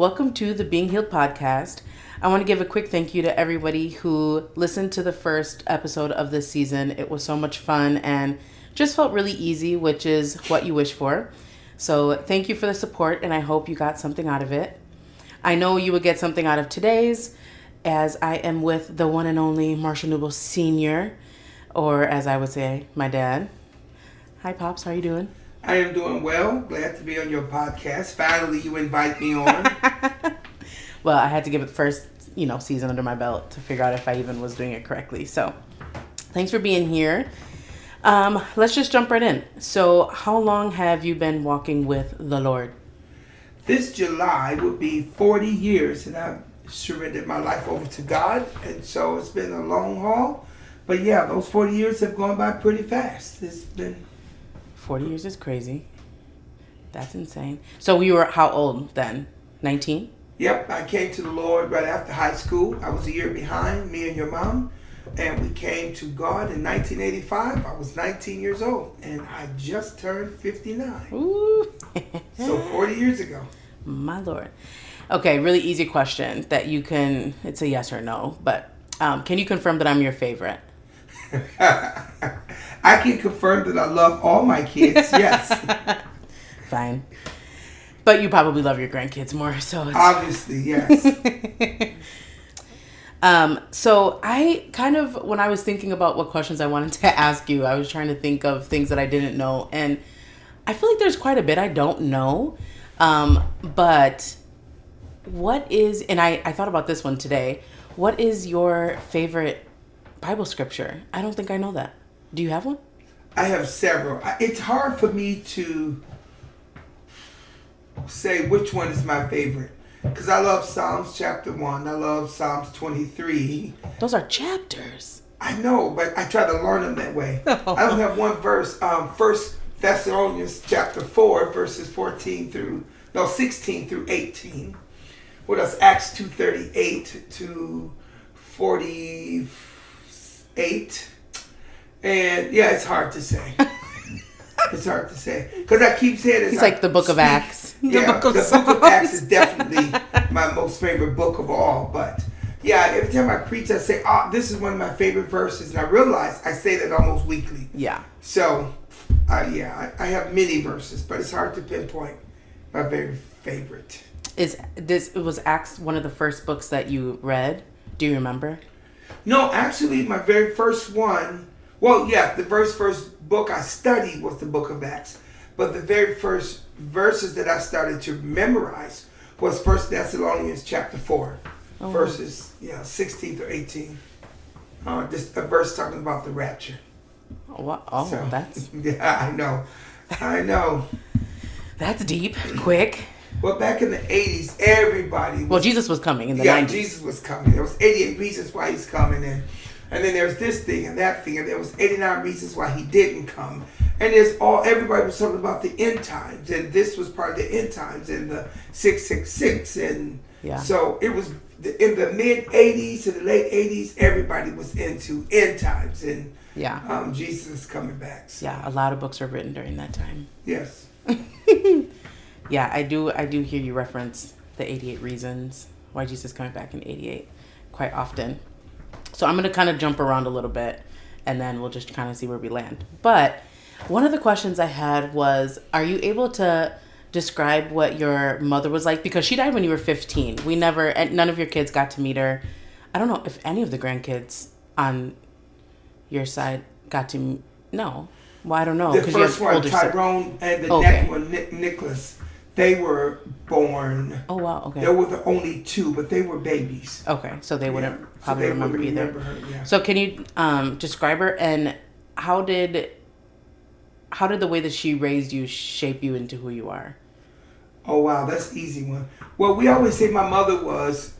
welcome to the Being Healed podcast. I want to give a quick thank you to everybody who listened to the first episode of this season. It was so much fun and just felt really easy, which is what you wish for. So thank you for the support, and I hope you got something out of it. I know you would get something out of today's, as I am with the one and only Marshall Newble Sr., or as I would say, my dad. Hi, Pops. How are you doing? I am doing well. Glad to be on your podcast. Finally, you invite me on. Well, I had to give it the first, season under my belt to figure out if I even was doing it correctly. So, thanks for being here. Let's just jump right in. So, how long have you been walking with the Lord? This July would be 40 years, and I've surrendered my life over to God, and so it's been a long haul. But yeah, those 40 years have gone by pretty fast. It's been 40 years is crazy. That's insane. So we were how old then? 19? Yep, I came to the Lord right after high school. I was a year behind, me and your mom. And we came to God in 1985. I was 19 years old. And I just turned 59. Ooh. So 40 years ago. My Lord. Okay, really easy question that you can, it's a yes or no. But can you confirm that I'm your favorite? I can confirm that I love all my kids, yes. Fine. But you probably love your grandkids more, so it's... Obviously, yes. So I kind of, when I was thinking about what questions I wanted to ask you, I was trying to think of things that I didn't know. And I feel like there's quite a bit I don't know. But what is, and I thought about this one today, what is your favorite Bible scripture? I don't think I know that. Do you have one? I have several. It's hard for me to say which one is my favorite, because I love Psalms chapter 1. I love Psalms 23. Those are chapters. I know, but I try to learn them that way. I don't have one verse. 1 Thessalonians chapter 4, verses 16 through 18. What else? Acts 2:38 to 48. And yeah, it's hard to say. It's hard to say. Because I keep saying it's like the book of Acts. The book of Acts is definitely my most favorite book of all. But yeah, every time I preach, I say, this is one of my favorite verses. And I realize I say that almost weekly. Yeah. So, I have many verses, but it's hard to pinpoint my very favorite. Was Acts one of the first books that you read? Do you remember? No, actually, my very first one, the first book I studied was the book of Acts. But the very first verses that I started to memorize was 1 Thessalonians chapter 4, verses 16 through 18. Just a verse talking about the rapture. That's... Yeah, I know. That's deep, quick. Well, back in the 80s, everybody was... Well, Jesus was coming in the 90s. Yeah, Jesus was coming. There was 88 reasons why he's coming, and then there's this thing and that thing, and there was 89 reasons why he didn't come. And everybody was talking about the end times, and this was part of the end times, and the 666, and so it was in the mid-80s to the late 80s, everybody was into end times, and Jesus is coming back. So. Yeah, a lot of books were written during that time. Yes. Yeah, I do hear you reference the 88 reasons why Jesus is coming back in 88 quite often. So I'm going to kind of jump around a little bit, and then we'll just kind of see where we land. But one of the questions I had was, are you able to describe what your mother was like? Because she died when you were 15. None of your kids got to meet her. I don't know if any of the grandkids on your side got to, no. Well, I don't know. The first one, Tyrone, and the next one, Nicholas. They were born. Oh, wow. Okay. There were the only two, but they were babies. Okay. So they wouldn't probably remember either. Her, yeah. So can you describe her, and how did the way that she raised you shape you into who you are? Oh, wow. That's an easy one. Well, we always say my mother was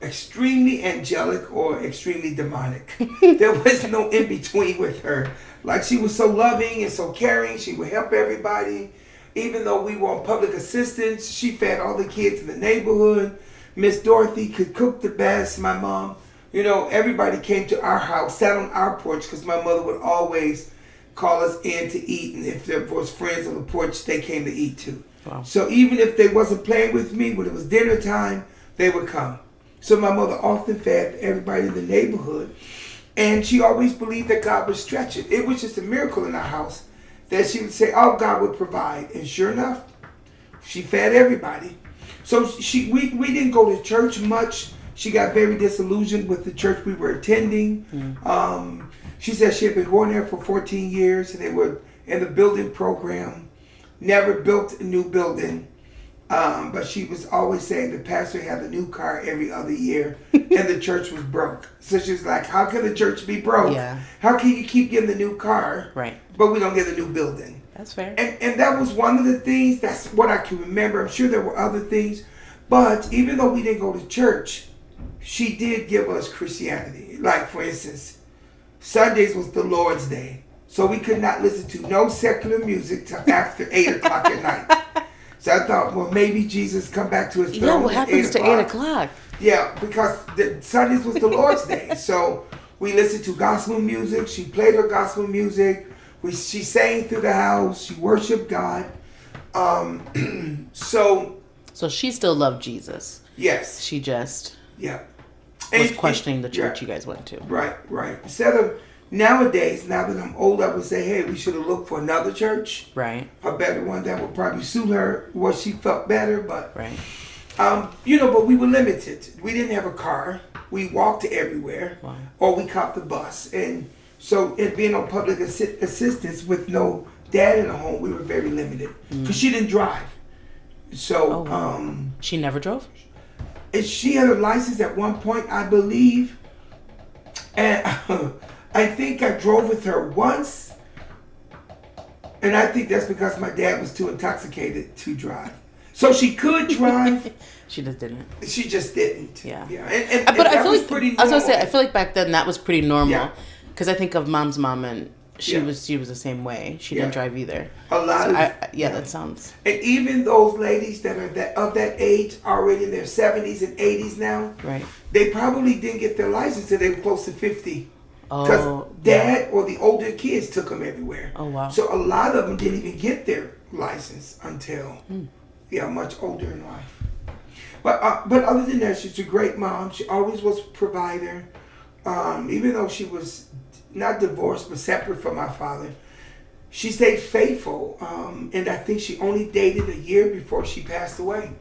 extremely angelic or extremely demonic. There was no in between with her. Like, she was so loving and so caring. She would help everybody. Even though we were on public assistance, she fed all the kids in the neighborhood. Miss Dorothy could cook the best, my mom. Everybody came to our house, sat on our porch, because my mother would always call us in to eat. And if there was friends on the porch, they came to eat too. Wow. So even if they wasn't playing with me, when it was dinner time, they would come. So my mother often fed everybody in the neighborhood. And she always believed that God would stretch it. It was just a miracle in our house that she would say, oh, God would provide. And sure enough, she fed everybody. So we didn't go to church much. She got very disillusioned with the church we were attending. She said she had been going there for 14 years, and they were in the building program. Never built a new building. But she was always saying the pastor had a new car every other year, and the church was broke. So she was like, how can the church be broke? Yeah. How can you keep getting the new car, Right. but we don't get a new building? That's fair. And that was one of the things. That's what I can remember. I'm sure there were other things. But even though we didn't go to church, she did give us Christianity. Like, for instance, Sundays was the Lord's Day. So we could not listen to no secular music till after 8 o'clock at night. So I thought, well, maybe Jesus come back to his throne. Yeah, what happens to 8 o'clock? Yeah, because Sundays was the Lord's Day. So we listened to gospel music. She played her gospel music. She sang through the house. She worshiped God. So she still loved Jesus. Yes. She just was questioning the church you guys went to. Right. Instead of nowadays, now that I'm old, I would say, hey, we should have looked for another church. Right. A better one that would probably suit her, what she felt better. But, right. But we were limited. We didn't have a car. We walked everywhere. Wow. Or we caught the bus. And so it being on public assistance with no dad in the home, we were very limited. Because she didn't drive. So, she never drove? And she had a license at one point, I believe. And I think I drove with her once. And I think that's because my dad was too intoxicated to drive. So she could drive. She just didn't. She just didn't. Yeah. And but I feel was like, pretty normal. I was going to say, I feel like back then that was pretty normal. Yeah. Because I think of Mom's mom, and she was the same way. She didn't drive either. A lot that sounds. And even those ladies that are of that age, already in their 70s and 80s now, right? They probably didn't get their license till they were close to 50. Because Oh, dad or the older kids took them everywhere. Oh, wow. So a lot of them didn't even get their license until much older in life. But other than that, she's a great mom. She always was a provider. Even though she was not divorced but separate from my father, she stayed faithful. And I think she only dated a year before she passed away.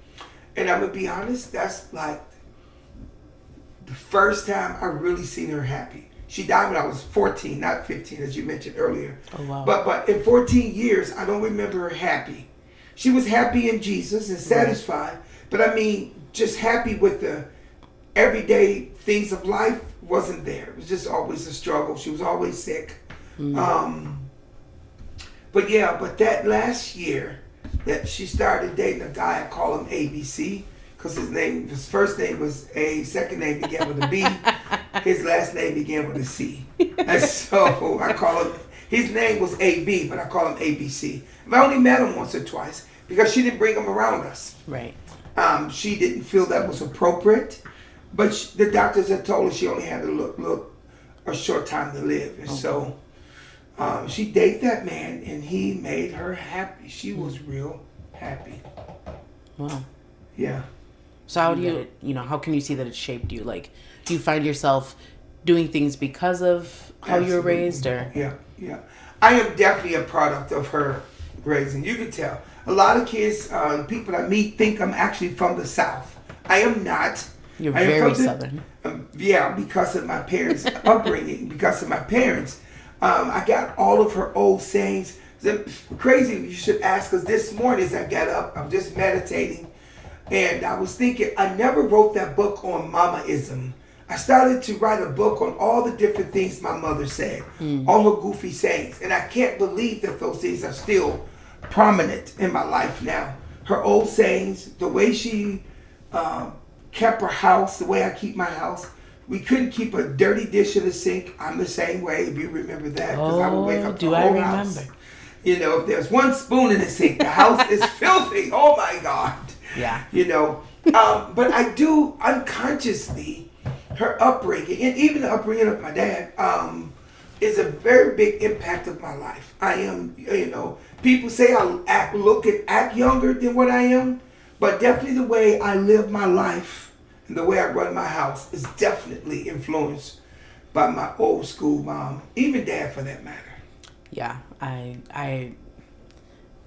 And I'm going to be honest, that's like the first time I really seen her happy. She died when I was 14, not 15, as you mentioned earlier. Oh, wow. But in 14 years, I don't remember her happy. She was happy in Jesus and satisfied. Right. But I mean, just happy with the everyday things of life wasn't there. It was just always a struggle. She was always sick. But that last year that she started dating a guy, I call him ABC, because his first name was A, second name began with a B, his last name began with a C. And so I call him, his name was AB, but I call him ABC. I only met him once or twice because she didn't bring him around us. Right. She didn't feel that was appropriate, but the doctors had told her she only had to look a short time to live. And so she dated that man, and he made her happy. She was real happy. Wow. Yeah. So how do how can you see that it shaped you? Like, do you find yourself doing things because of how you were raised, or? Yeah. I am definitely a product of her raising. You can tell. A lot of kids, people I meet, think I'm actually from the South. I am not. You're very Southern. Because of my parents' upbringing, because of my parents. I got all of her old sayings. Crazy, you should ask, because this morning as I got up, I'm just meditating. And I was thinking, I never wrote that book on Mamaism. I started to write a book on all the different things my mother said, all her goofy sayings. And I can't believe that those things are still prominent in my life now. Her old sayings, the way she kept her house, the way I keep my house. We couldn't keep a dirty dish in the sink. I'm the same way, if you remember that. Because I would wake up the whole house. If there's one spoon in the sink, the house is filthy. Oh my God. Yeah. But I do unconsciously, her upbringing, and even the upbringing of my dad, is a very big impact of my life. I am, people say I look and act younger than what I am, but definitely the way I live my life and the way I run my house is definitely influenced by my old school mom, even dad for that matter. Yeah,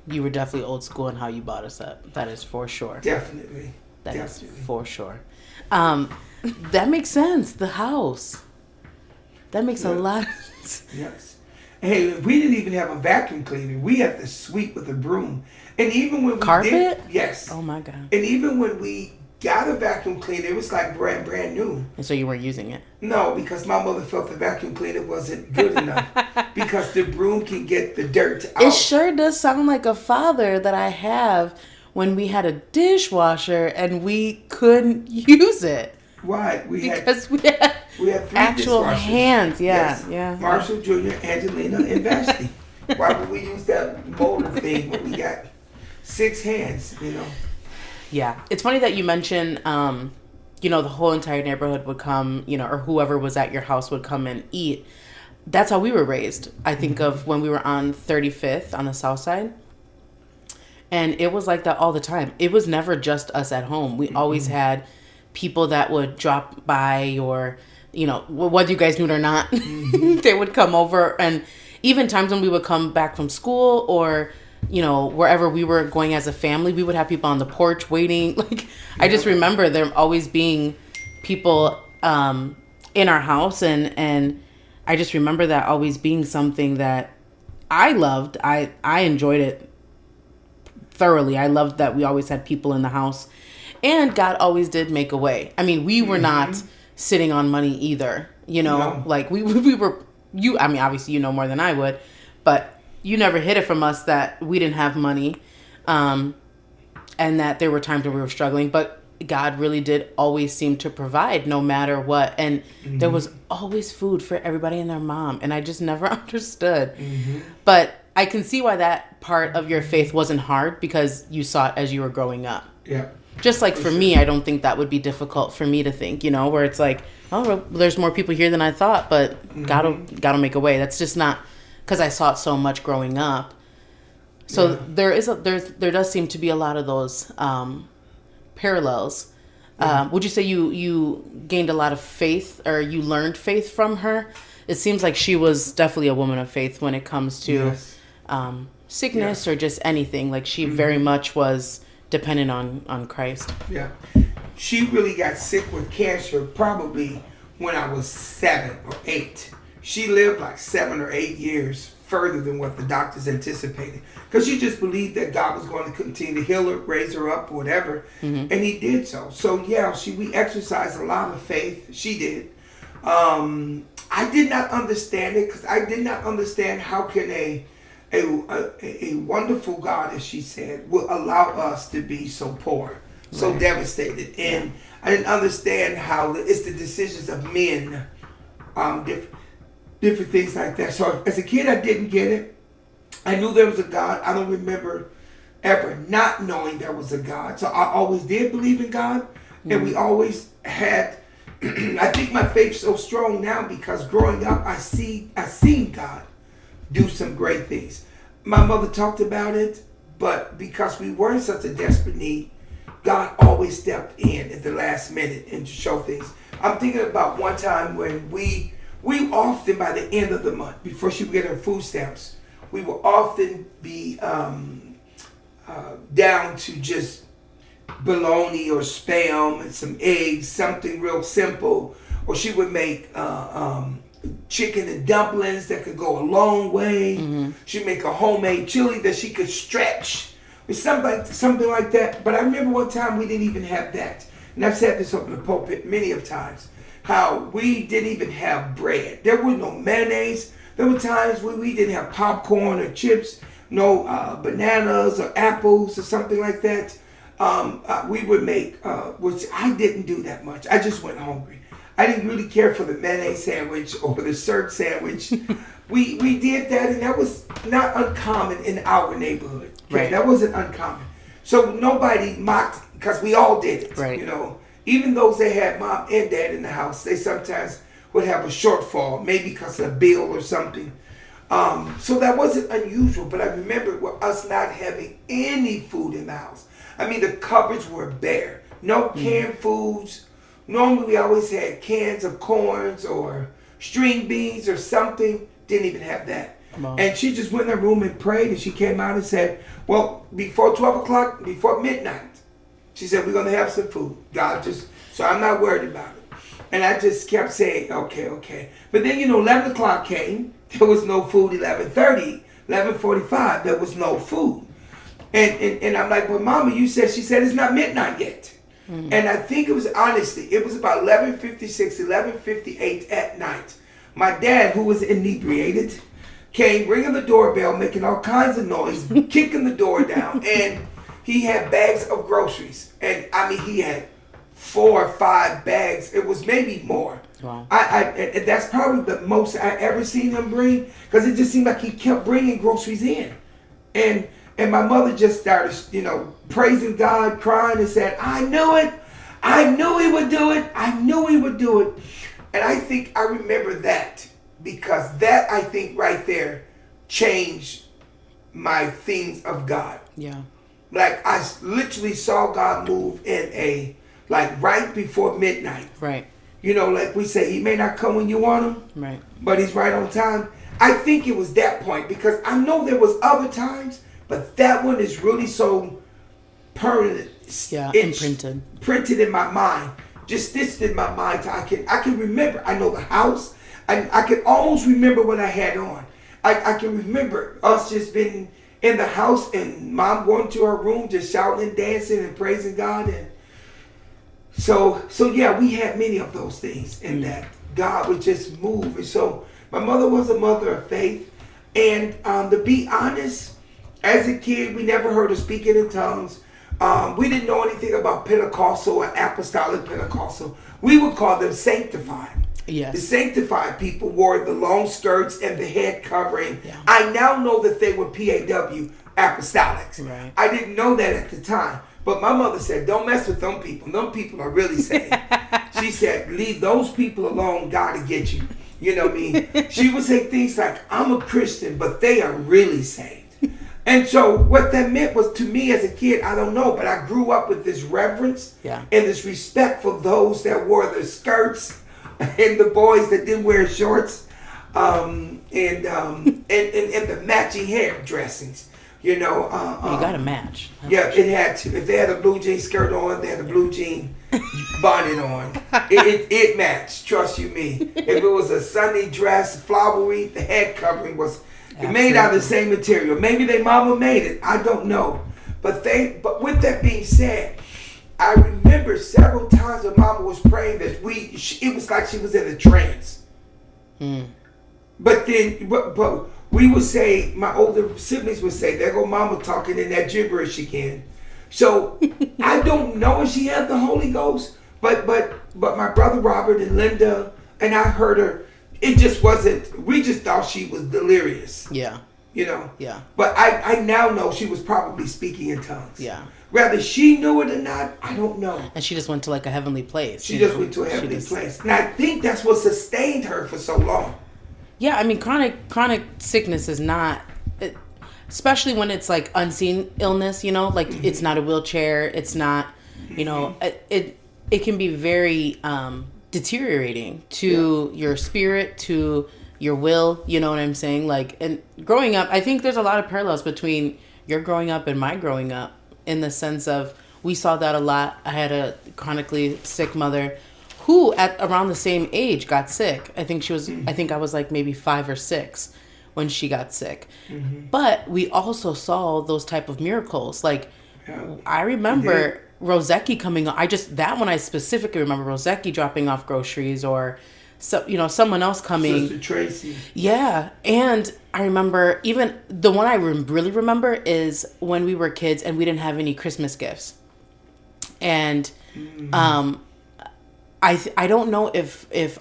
you were definitely old school in how you brought us up. That is for sure. Definitely. That is for sure. That makes sense. The house. That makes a lot of sense. Yes. Hey, we didn't even have a vacuum cleaner. We had to sweep with a broom. And even when we Carpet? Yes. Oh my God. And even when we got a vacuum cleaner, it was like brand new. And so you weren't using it? No, because my mother felt the vacuum cleaner wasn't good enough. Because the broom can get the dirt out. It sure does sound like a father that I have when we had a dishwasher and we couldn't use it. Why? We had 3 actual dishwashers. hands. Yeah, Yes. yeah. Marshall, Junior, Angelina, and Vashti. Why would we use that motor thing when we got 6 hands, Yeah. It's funny that you mention, the whole entire neighborhood would come, or whoever was at your house would come and eat. That's how we were raised. I think of when we were on 35th on the south side. And it was like that all the time. It was never just us at home. We always had people that would drop by or, whether you guys knew it or not, they would come over. And even times when we would come back from school or, wherever we were going as a family, we would have people on the porch waiting. I just remember there always being people in our house. And I just remember that always being something that I loved. I enjoyed it thoroughly. I loved that we always had people in the house. And God always did make a way. I mean, we were not sitting on money either, No. we were, obviously you know more than I would, but you never hid it from us that we didn't have money, and that there were times where we were struggling, but God really did always seem to provide no matter what. And there was always food for everybody and their mom. And I just never understood, but I can see why that part of your faith wasn't hard because you saw it as you were growing up. Yeah. Just like for me, I don't think that would be difficult for me to think, where it's like, oh, well, there's more people here than I thought, but God'll make a way. That's just not because I saw it so much growing up. So there does seem to be a lot of those parallels. Would you say you gained a lot of faith or you learned faith from her? It seems like she was definitely a woman of faith when it comes to sickness or just anything. Like she very much was dependent on Christ. Yeah. She really got sick with cancer probably when I was 7 or 8. She lived like 7 or 8 years further than what the doctors anticipated. Because she just believed that God was going to continue to heal her, raise her up, or whatever. And he did so. So yeah, we exercised a lot of faith. She did. I did not understand it because I did not understand how can a wonderful God, as she said, will allow us to be so poor, so devastated. And I didn't understand how it's the decisions of men, different things like that. So as a kid, I didn't get it. I knew there was a God. I don't remember ever not knowing there was a God. So I always did believe in God. And we always had, I think my faith's so strong now because growing up, I seen God do some great things. My mother talked about it, but because we were in such a desperate need, God always stepped in at the last minute and to show things. I'm thinking about one time when we often, by the end of the month, before she would get her food stamps, we would often be down to just bologna or spam and some eggs, something real simple. Or she would make chicken and dumplings that could go a long way. She'd make a homemade chili that she could stretch. Or something like that. But I remember one time we didn't even have that. And I've said this over the pulpit many of times. How we didn't even have bread. There was no mayonnaise. There were times when we didn't have popcorn or chips, no bananas or apples or something like that. We would make, which I didn't do that much. I just went hungry. I didn't really care for the mayonnaise sandwich or the syrup sandwich. We did that, and that was not uncommon in our neighborhood. Okay? That wasn't uncommon. So nobody mocked because we all did it. Right. Even those that had mom and dad in the house, they sometimes would have a shortfall, maybe because of a bill or something. So that wasn't unusual, but I remember us not having any food in the house. I mean, the cupboards were bare. No canned foods. Normally, we always had cans of corns or string beans or something. Didn't even have that. Wow. And she just went in her room and prayed, and she came out and said, well, before 12 o'clock, before midnight, she said, we're going to have some food. God just, so I'm not worried about it. And I just kept saying, okay. But then, 11 o'clock came. There was no food. 11:30, 11:45, there was no food. And I'm like, well, Mama, she said it's not midnight yet. And I think it was, honestly, it was about 11:56, 11:58 at night. My dad, who was inebriated, came ringing the doorbell, making all kinds of noise, kicking the door down, and he had bags of groceries. And I mean, he had 4 or 5 bags. It was maybe more. Wow. And that's probably the most I ever seen him bring, because it just seemed like he kept bringing groceries in. And my mother just started, praising God, crying, and said, I knew it. I knew he would do it. I knew he would do it. And I think I remember that, because that, I think, right there changed my things of God. Yeah. Like, I literally saw God move in right before midnight. Right. Like we say, he may not come when you want him, right, but he's right on time. I think it was that point, because I know there was other times, but that one is really so permanent. Yeah, printed in my mind, just stitched in my mind. I can remember. I know the house. I can almost remember what I had on. I can remember us just being in the house and Mom going to her room, just shouting and dancing and praising God. And so yeah, we had many of those things, and that God would just move. And so my mother was a mother of faith. And to be honest, as a kid, we never heard her speaking in tongues. We didn't know anything about Pentecostal or Apostolic Pentecostal. We would call them sanctified. Yes. The sanctified people wore the long skirts and the head covering. Yeah. I now know that they were PAW, apostolics. Right. I didn't know that at the time. But my mother said, don't mess with them people. Them people are really saved. She said, leave those people alone. God will get you. You know what I mean? She would say things like, I'm a Christian, but they are really saved. And so what that meant was, to me as a kid, I don't know, but I grew up with this reverence and this respect for those that wore the skirts and the boys that didn't wear shorts, and the matching hair dressings. You got to match. It had to. If they had a blue jean skirt on, they had a blue jean bonnet on. It matched. Trust you me. If it was a Sunday dress, flowery, the head covering was made out of the same material. Maybe their mama made it. I don't know. But with that being said, I remember several times when Mama was praying that it was like she was in a trance. But then, but we would say, my older siblings would say, there go Mama talking in that gibberish again. So I don't know if she had the Holy Ghost, but my brother Robert and Linda and I heard her. It just wasn't. We just thought she was delirious. Yeah. Yeah. But I now know she was probably speaking in tongues. Yeah. Whether she knew it or not, I don't know. And she just went to like a heavenly place. She just went to a heavenly place. And I think that's what sustained her for so long. Yeah, I mean, chronic sickness is not, especially when it's like unseen illness, like it's not a wheelchair. It's not, it can be very deteriorating to your spirit, to your will, you know what I'm saying? Like, and growing up, I think there's a lot of parallels between your growing up and my growing up, in the sense of, we saw that a lot. I had a chronically sick mother who at around the same age got sick. I think I was like maybe 5 or 6 when she got sick. But we also saw those type of miracles. Like, I remember Rosecki coming on. That one I specifically remember, Rosecki dropping off groceries, or someone else coming. Sister Tracy. Yeah. And I remember, even the one I really remember is when we were kids and we didn't have any Christmas gifts. And I don't know if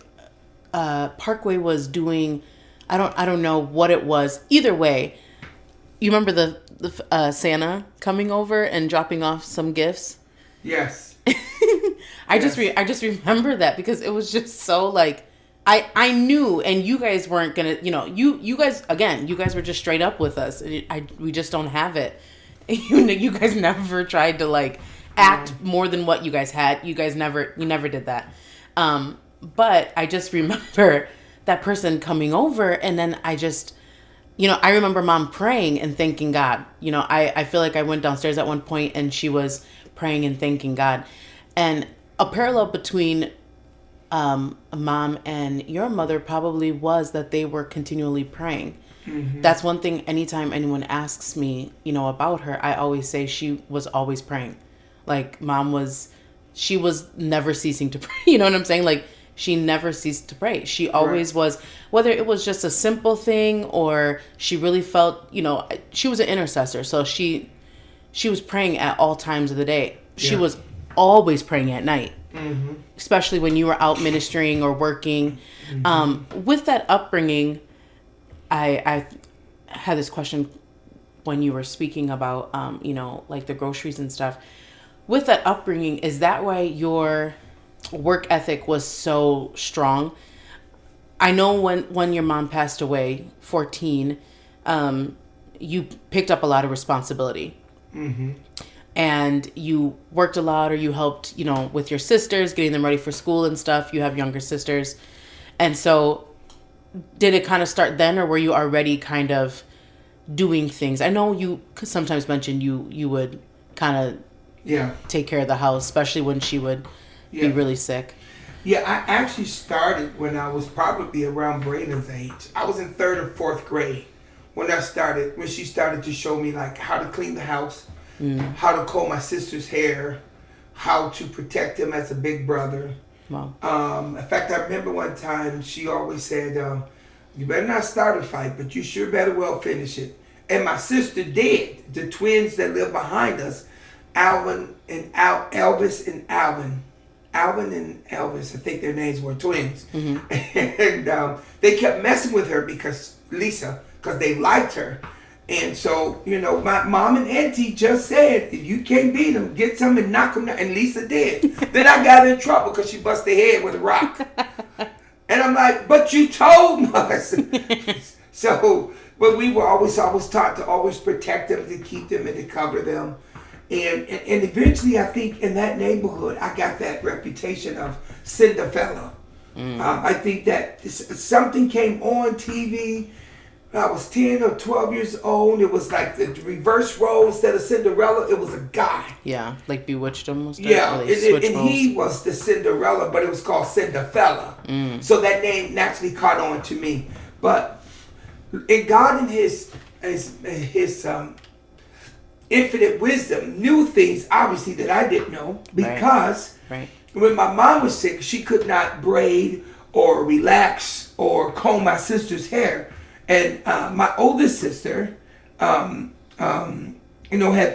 Parkway was doing, I don't know what it was. Either way, you remember the Santa coming over and dropping off some gifts? Yes. I just remember that because it was just so like, I knew, and you guys weren't gonna, you guys, again, you guys were just straight up with us. We just don't have it. You guys never tried to like act more than what you guys had. You never did that. But I just remember that person coming over, and then I just, I remember Mom praying and thanking God. I feel like I went downstairs at one point and she was praying and thanking God. And a parallel between Mom and your mother probably was that they were continually praying. Mm-hmm. That's one thing. Anytime anyone asks me, about her, I always say she was always praying. Like she was never ceasing to pray. You know what I'm saying? Like she never ceased to pray. She always was, whether it was just a simple thing or she really felt, she was an intercessor. So she was praying at all times of the day. She was always praying at night. Mm-hmm. Especially when you were out ministering or working. Mm-hmm. With that upbringing, I had this question when you were speaking about, like the groceries and stuff. With that upbringing, is that why your work ethic was so strong? I know when your mom passed away, 14, you picked up a lot of responsibility. Mm-hmm. And you worked a lot, or you helped, with your sisters, getting them ready for school and stuff. You have younger sisters. And so did it kind of start then, or were you already kind of doing things? I know you sometimes mentioned you would kind of take care of the house, especially when she would be really sick. Yeah, I actually started when I was probably around Brayden's age. I was in 3rd or 4th grade when she started to show me like how to clean the house, how to comb my sister's hair, how to protect them as a big brother. Wow. In fact, I remember one time she always said, you better not start a fight, but you sure better well finish it. And my sister did. The twins that live behind us, Elvis and Alvin. Alvin and Elvis, I think their names were twins. Mm-hmm. And they kept messing with her because they liked her. And so, my mom and auntie just said, if you can't beat them, get some and knock them down. And Lisa did. Then I got in trouble because she busted her head with a rock. And I'm like, but you told us. So, but we were always taught to always protect them, to keep them and to cover them. And eventually, I think in that neighborhood, I got that reputation of Cinderella. I think that something came on TV. I was 10 or 12 years old. It was like the reverse role. Instead of Cinderella, it was a guy. Yeah, like Bewitched almost. Yeah, and he was the Cinderella, but it was called Cinderfella. So that name naturally caught on to me. But in God, in his infinite wisdom, knew things obviously that I didn't know, because when my mom was sick, she could not braid or relax or comb my sister's hair. And my oldest sister, had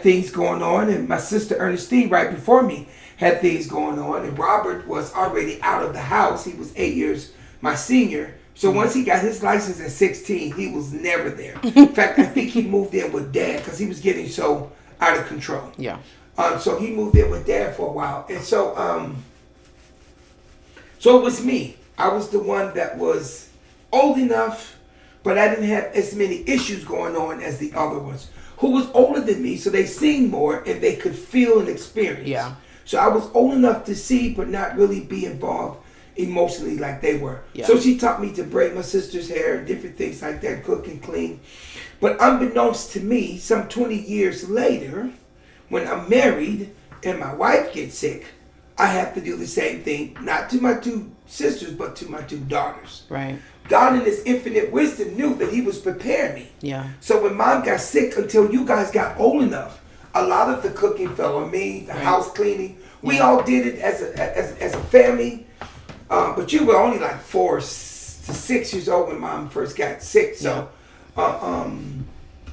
things going on, and my sister Ernestine, right before me, had things going on. And Robert was already out of the house. He was 8 years my senior. So once he got his license at 16, he was never there. In fact, I think he moved in with Dad because he was getting so out of control. Yeah. So he moved in with Dad for a while, and so it was me. I was the one that was old enough, but I didn't have as many issues going on as the other ones, who was older than me, so they seen more and they could feel and experience. Yeah. So I was old enough to see, but not really be involved emotionally like they were. Yeah. So she taught me to braid my sister's hair, different things like that, cook and clean. But unbeknownst to me, some 20 years later, when I'm married and my wife gets sick, I have to do the same thing, not to my 2 sisters, but to my 2 daughters. Right. God in his infinite wisdom knew that he was preparing me. Yeah. So when Mom got sick, until you guys got old enough, a lot of the cooking fell on me, the house cleaning. We all did it as a family. But you were only like 4 to 6 years old when Mom first got sick. So,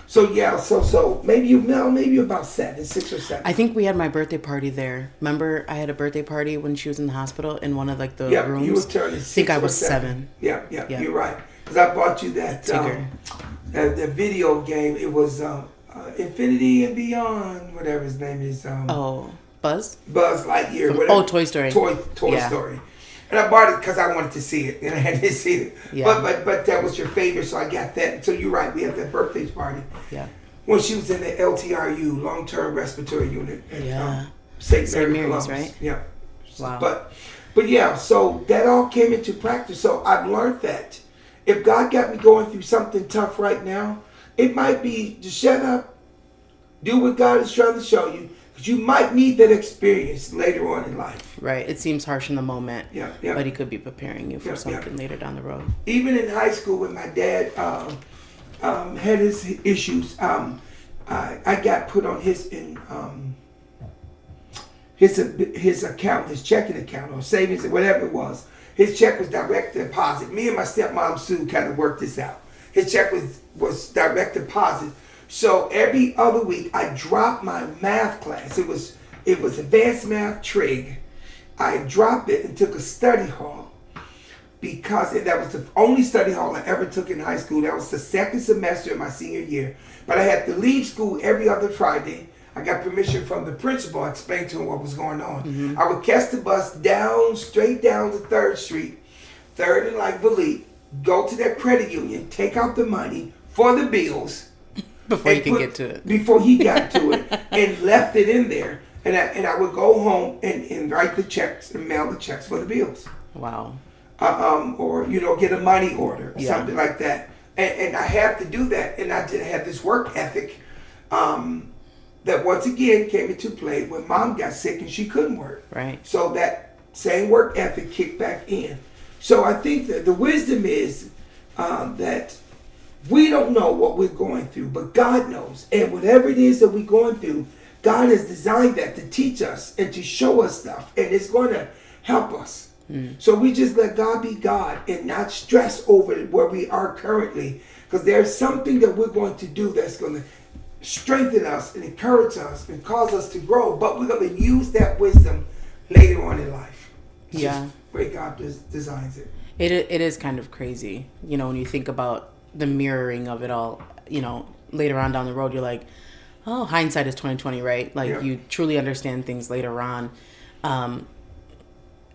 so maybe about 6 or 7. I think we had my birthday party there. Remember, I had a birthday party when she was in the hospital in one of like the rooms. You were turning 6 I think I was 7. Yeah, you're right. Because I bought you that the video game. It was Infinity and Beyond, whatever his name is. Buzz? Buzz Lightyear. Whatever. Toy Story. Toy Story. And I bought it because I wanted to see it, and I had to see it. Yeah. But that was your favorite, so I got that. So you're right. We had that birthday party. Yeah. When she was in the LTRU, long-term respiratory unit. At, Yeah. St. St. Mary's, Mary's, Columbus. right? Yeah. Wow. But yeah, so that all came into practice. So I've learned that if God got me going through something tough right now, it might be to shut up, do what God is trying to show you, because you might need that experience later on in life. Right. It seems harsh in the moment, Yeah. but he could be preparing you for something later down the road. Even in high school, when my dad had his issues, I got put on his account, his checking account or savings or whatever it was. His check was direct deposit. Me and my stepmom Sue kind of worked this out. His check was direct deposit. So every other week I dropped my math class. It was advanced math trig. I dropped it and took a study hall because that was the only study hall I ever took in high school. That was the second semester of my senior year. But I had to leave school every other Friday. I got permission from the principal. I explained to him what was going on. Mm-hmm. I would catch the bus straight down to 3rd Street, 3rd and like Valete, go to that credit union, take out the money for the bills. Before you can get to it. Before he got to it, and left it in there. And I would go home and write the checks and mail the checks for the bills. Wow. Or, get a money order or something like that. And I had to do that. And I did have this work ethic that once again came into play when Mom got sick and she couldn't work. Right. So that same work ethic kicked back in. So I think that the wisdom is that we don't know what we're going through, but God knows. And whatever it is that we're going through, God has designed that to teach us and to show us stuff. And it's going to help us. So we just let God be God and not stress over where we are currently. Because there's something that we're going to do that's going to strengthen us and encourage us and cause us to grow. But we're going to use that wisdom later on in life. It's just the way God designs it. It is kind of crazy, when you think about the mirroring of it all, later on down the road, you're like, oh, hindsight is 20/20, right? Like you truly understand things later on.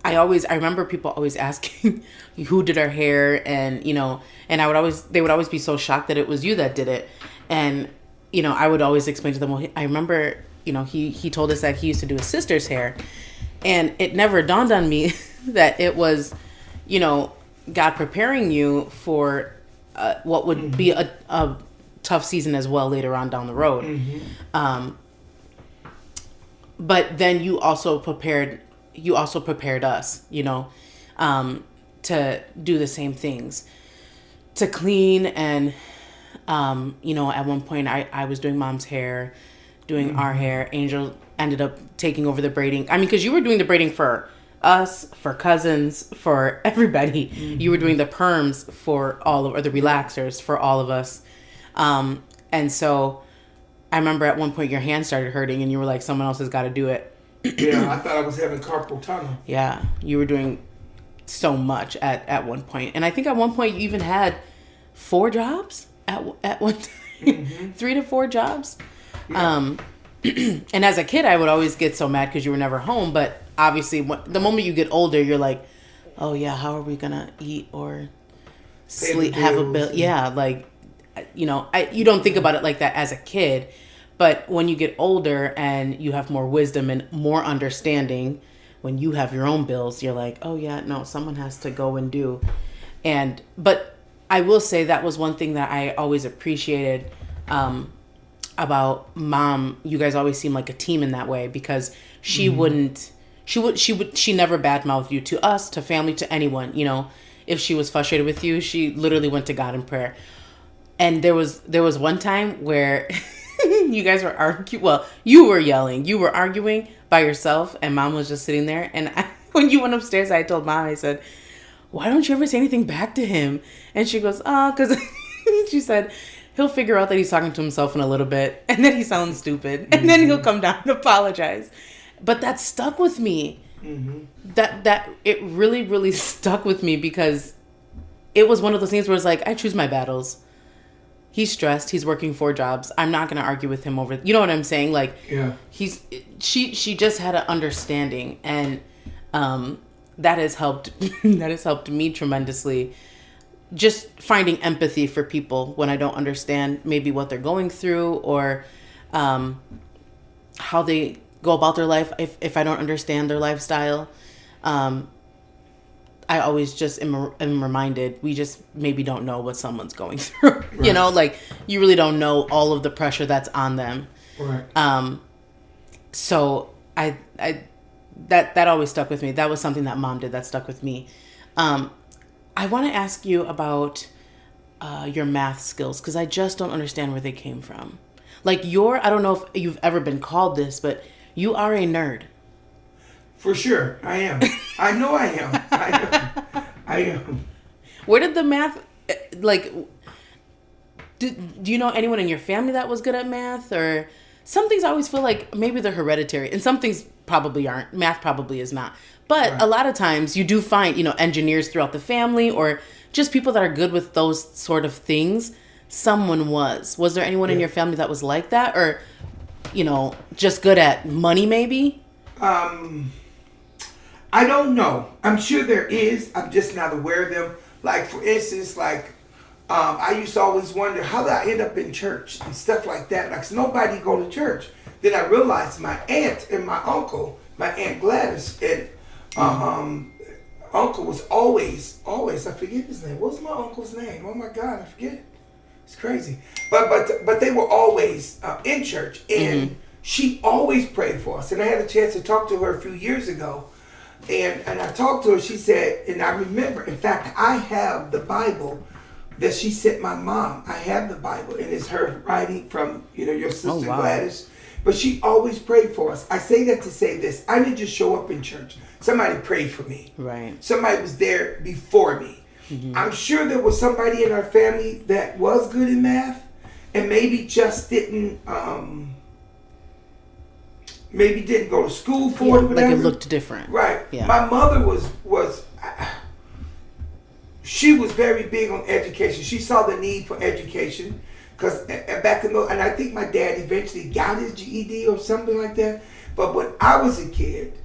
I remember people always asking who did our hair, and they would always be so shocked that it was you that did it. And I would always explain to them, well, I remember, he told us that he used to do his sister's hair, and it never dawned on me that it was, God preparing you for what would be a tough season as well later on down the road. Mm-hmm. But then you also prepared us, to do the same things, to clean. And, at one point I was doing Mom's hair, doing our hair. Angel ended up taking over the braiding. I mean, because you were doing the braiding for us, for cousins, for everybody. Mm-hmm. You were doing the perms or the relaxers for all of us. And so I remember at one point your hand started hurting and you were like, someone else has got to do it. Yeah, I thought I was having carpal tunnel. Yeah, you were doing so much at one point. And I think at one point you even had 4 jobs at one time. Mm-hmm. 3 to 4 jobs. Yeah. And as a kid, I would always get so mad because you were never home. But obviously, the moment you get older, you're like, oh, yeah, how are we going to eat or sleep, have a bill? Yeah, like, you don't think about it like that as a kid. But when you get older and you have more wisdom and more understanding, when you have your own bills, you're like, oh, yeah, no, someone has to go and do. But I will say that was one thing that I always appreciated about Mom. You guys always seem like a team in that way, because she she never badmouthed you to us, to family, to anyone. If she was frustrated with you, she literally went to God in prayer. And there was one time where you guys were arguing. Well, you were yelling. You were arguing by yourself, and Mom was just sitting there. And when you went upstairs, I told Mom, I said, why don't you ever say anything back to him? And she goes, because she said, he'll figure out that he's talking to himself in a little bit, and then he sounds stupid, and then he'll come down and apologize. But that stuck with me. Mm-hmm. That it really, really stuck with me, because it was one of those things where it's like, I choose my battles. He's stressed. He's working 4 jobs. I'm not going to argue with him over. You know what I'm saying? Like, yeah. She just had an understanding, and that has helped that has helped me tremendously, just finding empathy for people when I don't understand maybe what they're going through, or how they go about their life. If I don't understand their lifestyle, I always just am reminded, we just maybe don't know what someone's going through. Right. You know, like, you really don't know all of the pressure that's on them. Right. So that always stuck with me. That was something that Mom did that stuck with me. I want to ask you about your math skills, because I just don't understand where they came from. Like, I don't know if you've ever been called this, but you are a nerd. For sure, I am. I know I am. I am. Where did the math, like, do you know anyone in your family that was good at math? Or some things I always feel like maybe they're hereditary, and some things probably aren't. Math probably is not. But right. A lot of times you do find, engineers throughout the family, or just people that are good with those sort of things. Someone was. Was there anyone in your family that was like that? Or, just good at money maybe? I don't know. I'm sure there is. I'm just not aware of them. Like, for instance, I used to always wonder, how did I end up in church and stuff like that? Like, so nobody go to church. Then I realized my aunt and my uncle, my Aunt Gladys, and uncle was always, I forget his name. What was my uncle's name? Oh my God, I forget it. It's crazy. But they were always in church, and she always prayed for us. And I had a chance to talk to her a few years ago. And I talked to her, she said, and I remember, in fact, I have the Bible that she sent my mom. I have the Bible, and it's her writing from, your sister Gladys. But she always prayed for us. I say that to say this. I didn't just show up in church. Somebody prayed for me. Right. Somebody was there before me. Mm-hmm. I'm sure there was somebody in our family that was good in math and maybe just didn't go to school for it or whatever. Like, it looked different. Right. Yeah. My mother was she was very big on education. She saw the need for education, because back in and I think my dad eventually got his GED or something like that. But when I was a kid,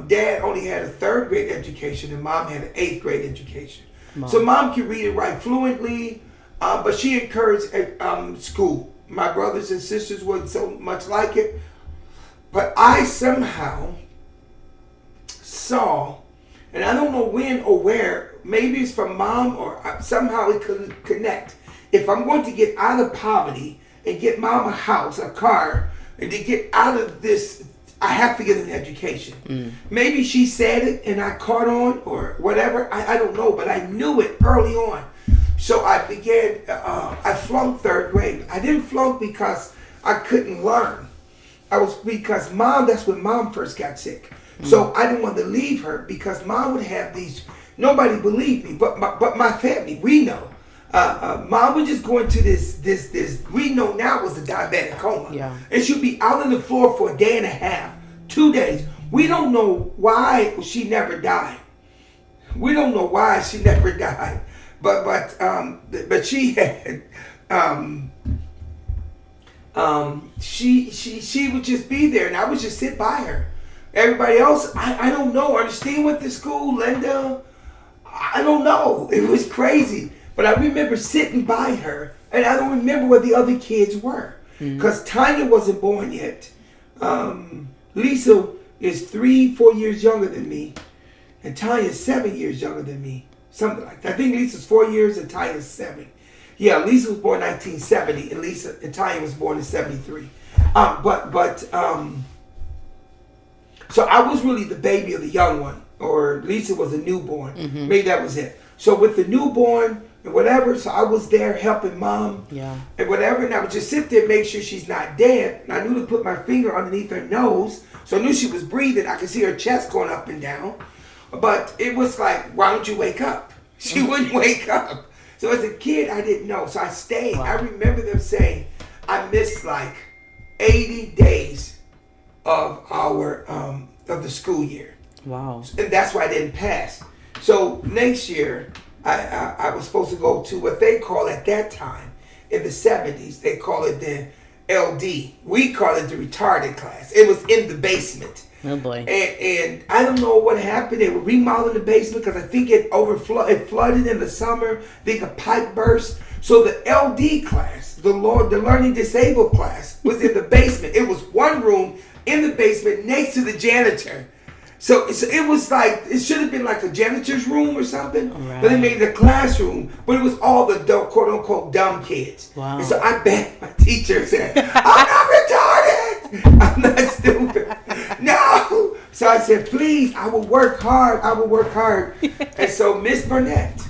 Dad only had a 3rd grade education and Mom had an 8th grade education. So Mom could read and write fluently, but she encouraged school. My brothers and sisters weren't so much like it. But I somehow saw, and I don't know when or where, maybe it's from Mom or somehow it could connect. If I'm going to get out of poverty and get Mom a house, a car, and to get out of this, I have to get an education. Maybe she said it and I caught on or whatever. I don't know, but I knew it early on. So I began, I flunked 3rd grade. I didn't flunk because I couldn't learn. Because Mom, that's when Mom first got sick. So I didn't want to leave her because Mom would have these, nobody believed me, but my family, we know. Mom would just go into this, we know now it was a diabetic coma. Yeah. And she'd be out on the floor for a day and a half, 2 days. We don't know why she never died. We don't know why she never died. But she had, she would just be there, and I would just sit by her. Everybody else, I don't know. Are you staying with the school, Linda? I don't know. It was crazy. But I remember sitting by her, and I don't remember where the other kids were. Because Tanya wasn't born yet. Lisa is 3-4 years younger than me, and Tanya's 7 years younger than me. Something like that. I think Lisa's 4 years and Tanya's 7. Yeah, Lisa was born in 1970, and Tanya was born in 73. So I was really the baby of the young one, or Lisa was a newborn. Maybe that was it. So with the newborn and whatever, so I was there helping Mom and whatever, and I would just sit there and make sure she's not dead. And I knew to put my finger underneath her nose, so I knew she was breathing. I could see her chest going up and down. But it was like, why don't you wake up? She wouldn't wake up. So as a kid, I didn't know. So I stayed. Wow. I remember them saying I missed like 80 days of our of the school year. Wow. And that's why I didn't pass. So next year, I was supposed to go to what they call at that time, in the 70s, they call it the LD. We call it the retarded class. It was in the basement. Oh boy. And I don't know what happened. They were remodeling the basement because I think it flooded in the summer. I think a pipe burst. So the LD class, the learning disabled class, was in the basement. It was one room in the basement next to the janitor. So it was like, it should have been like a janitor's room or something, right. But they made it a classroom, but it was all the quote unquote dumb kids. Wow. And so I bet my teacher said, I'm not retarded, I'm not stupid. No. So I said, please, I will work hard, And so Miss Burnett,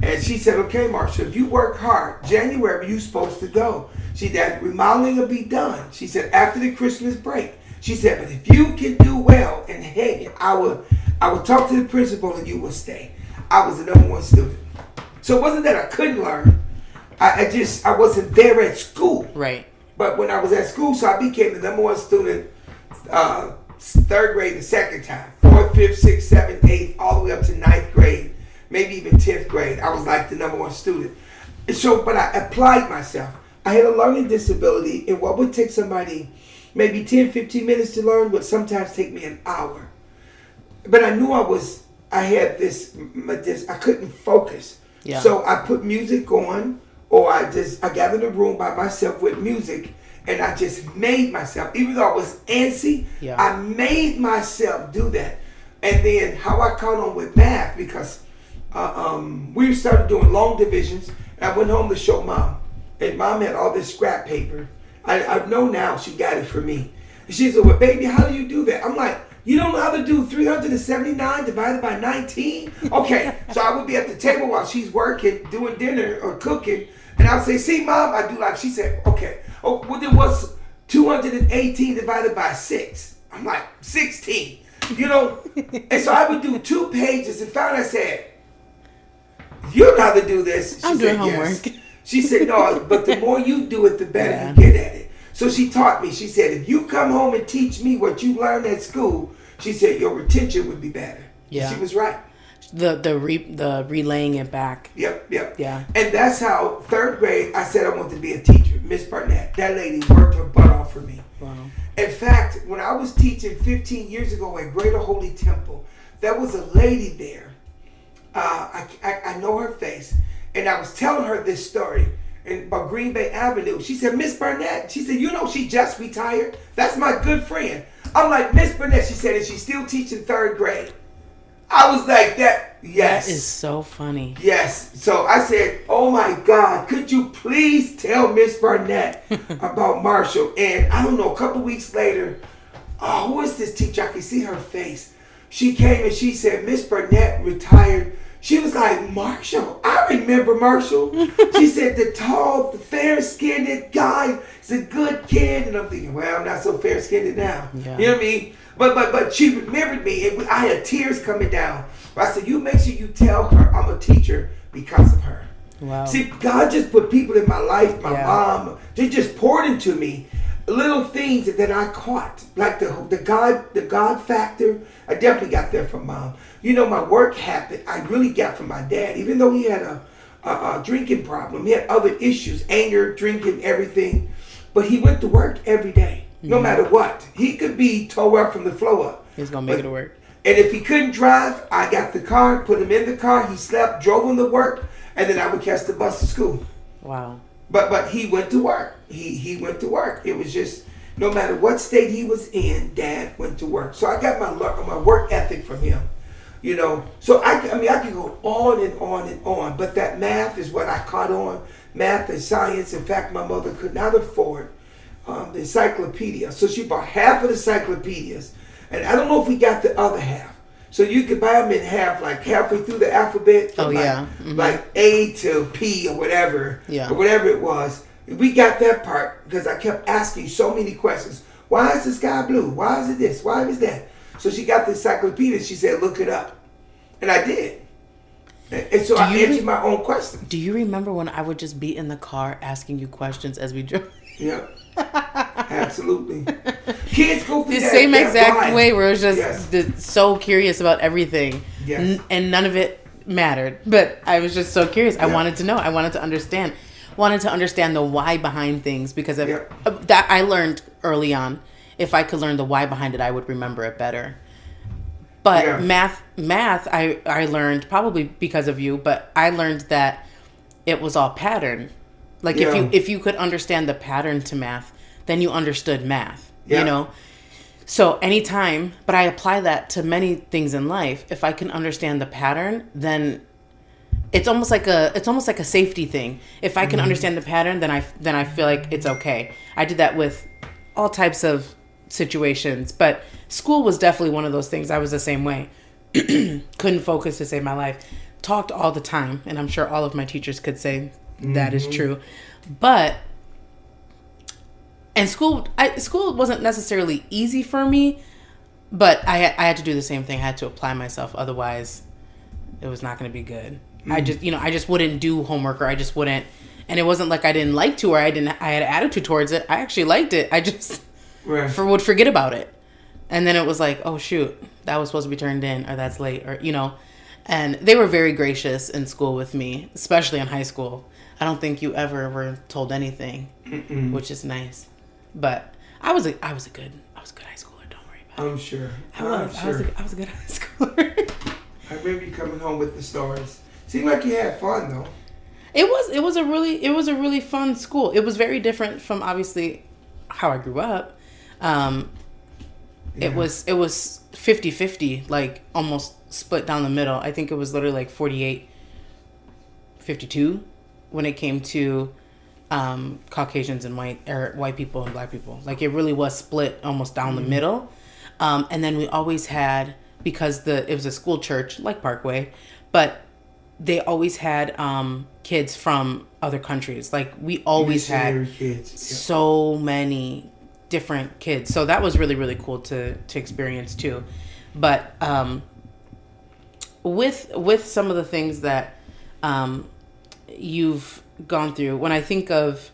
and she said, okay, Marsha, if you work hard, January, you're supposed to go. She said, remodeling will be done. She said, after the Christmas break. She said, but if you can do well and hang it, I will talk to the principal and you will stay. I was the number one student. So it wasn't that I couldn't learn. I wasn't there at school. Right. But when I was at school, so I became the number one student, third grade the second time. 4th, 5th, 6th, 7th, 8th, all the way up to 9th grade, maybe even 10th grade. I was like the number one student. So, but I applied myself. I had a learning disability, and what would take somebody maybe 10, 15 minutes to learn would sometimes take me an hour. But I knew I had this, I couldn't focus. Yeah. So I put music on, or I got in a room by myself with music, and I just made myself, even though I was antsy, yeah. I made myself do that. And then how I caught on with math, because we started doing long divisions, and I went home to show Mom. And Mom had all this scrap paper. I know now she got it for me. And she said, well, baby, how do you do that? I'm like, you don't know how to do 379 divided by 19? Okay, so I would be at the table while she's working, doing dinner or cooking, and I would say, see, Mom, I do like, she said, okay. Oh, well, then what's 218 divided by 6? I'm like, 16, you know? And so I would do 2 pages, and finally I said, you know how to do this. She I'm said, doing homework. Yes. She said, no, but the more you do it, the better Yeah. you get at it. So she taught me. She said, if you come home and teach me what you learned at school, she said, your retention would be better. Yeah. She was right. The relaying it back. Yep. Yeah. And that's how, 3rd grade, I said I wanted to be a teacher. Miss Burnett, that lady worked her butt off for me. Wow. In fact, when I was teaching 15 years ago at Greater Holy Temple, there was a lady there. I know her face. And I was telling her this story about Green Bay Avenue. She said, Miss Burnett, she said, you know she just retired? That's my good friend. I'm like, Miss Burnett, she said, is she still teaching 3rd grade? I was like, yes. That is so funny. Yes. So I said, oh my God, could you please tell Miss Burnett about Marshall? And I don't know, a couple weeks later, who is this teacher? I can see her face. She came and she said, Miss Burnett retired. She was like, Marshall, I remember Marshall. She said, the tall, the fair-skinned guy is a good kid. And I'm thinking, well, I'm not so fair-skinned now. Yeah. You know what I mean? But she remembered me, and I had tears coming down. But I said, you make sure you tell her I'm a teacher because of her. Wow. See, God just put people in my life, my mom, they just poured into me little things that I caught. Like the God factor, I definitely got that from Mom. You know, my work habit, I really got from my dad. Even though he had a drinking problem, he had other issues, anger, drinking, everything. But he went to work every day, no matter what. He could be tore up from the floor up. He's going to make it to work. And if he couldn't drive, I got the car, put him in the car, he slept, drove him to work, and then I would catch the bus to school. Wow. But he went to work. He went to work. It was just, no matter what state he was in, Dad went to work. So I got my work ethic from him. You know, so I can go on and on and on, but that math is what I caught on, math and science. In fact, my mother could not afford the encyclopedia, so she bought half of the encyclopedias, and I don't know if we got the other half. So you could buy them in half, like halfway through the alphabet, from like A to P or whatever, or whatever it was. We got that part because I kept asking so many questions. Why is the sky blue? Why is it this? Why is that? So she got the encyclopedia. She said, look it up. And I did. And so I answered my own question. Do you remember when I would just be in the car asking you questions as we drove? Yeah. Absolutely. Kids go through the that same exact blind. way where it was just so curious about everything. Yes. And none of it mattered. But I was just so curious. I wanted to know. I wanted to understand. wanted to understand the why behind things, because of Yep. that I learned early on. If I could learn the why behind it, I would remember it better. But Yeah. math, I learned probably because of you, but I learned that it was all pattern. Like Yeah. if you could understand the pattern to math, then you understood math. Yeah. You know? So anytime, but I apply that to many things in life. If I can understand the pattern, then it's almost like a safety thing. If I can understand the pattern, then I feel like it's okay. I did that with all types of situations, but school was definitely one of those things. I was the same way. Couldn't focus to save my life. Talked all the time, and I'm sure all of my teachers could say that is true. But and school wasn't necessarily easy for me, but I had to do the same thing. I had to apply myself, otherwise it was not going to be good. I just wouldn't do homework, or I just wouldn't. And it wasn't like I didn't like to, or I had an attitude towards it. I actually liked it. I just would forget about it. And then it was like, oh shoot, that was supposed to be turned in, or that's late, or And they were very gracious in school with me, especially in high school. I don't think you ever were told anything, which is nice. But I was a good high schooler. Don't worry about it. I'm sure. I was a good high schooler. I remember you coming home with the stars. Seemed like you had fun though. It was a really fun school. It was very different from obviously how I grew up. It was 50-50, like almost split down the middle. I think it was literally like 48-52 when it came to Caucasians and white people and black people. Like it really was split almost down the middle. And then we always had, because it was a school church like Parkway, but they always had kids from other countries. Like we always had kids. so many different kids. So that was really, really cool to experience too. But with some of the things that you've gone through, when I think of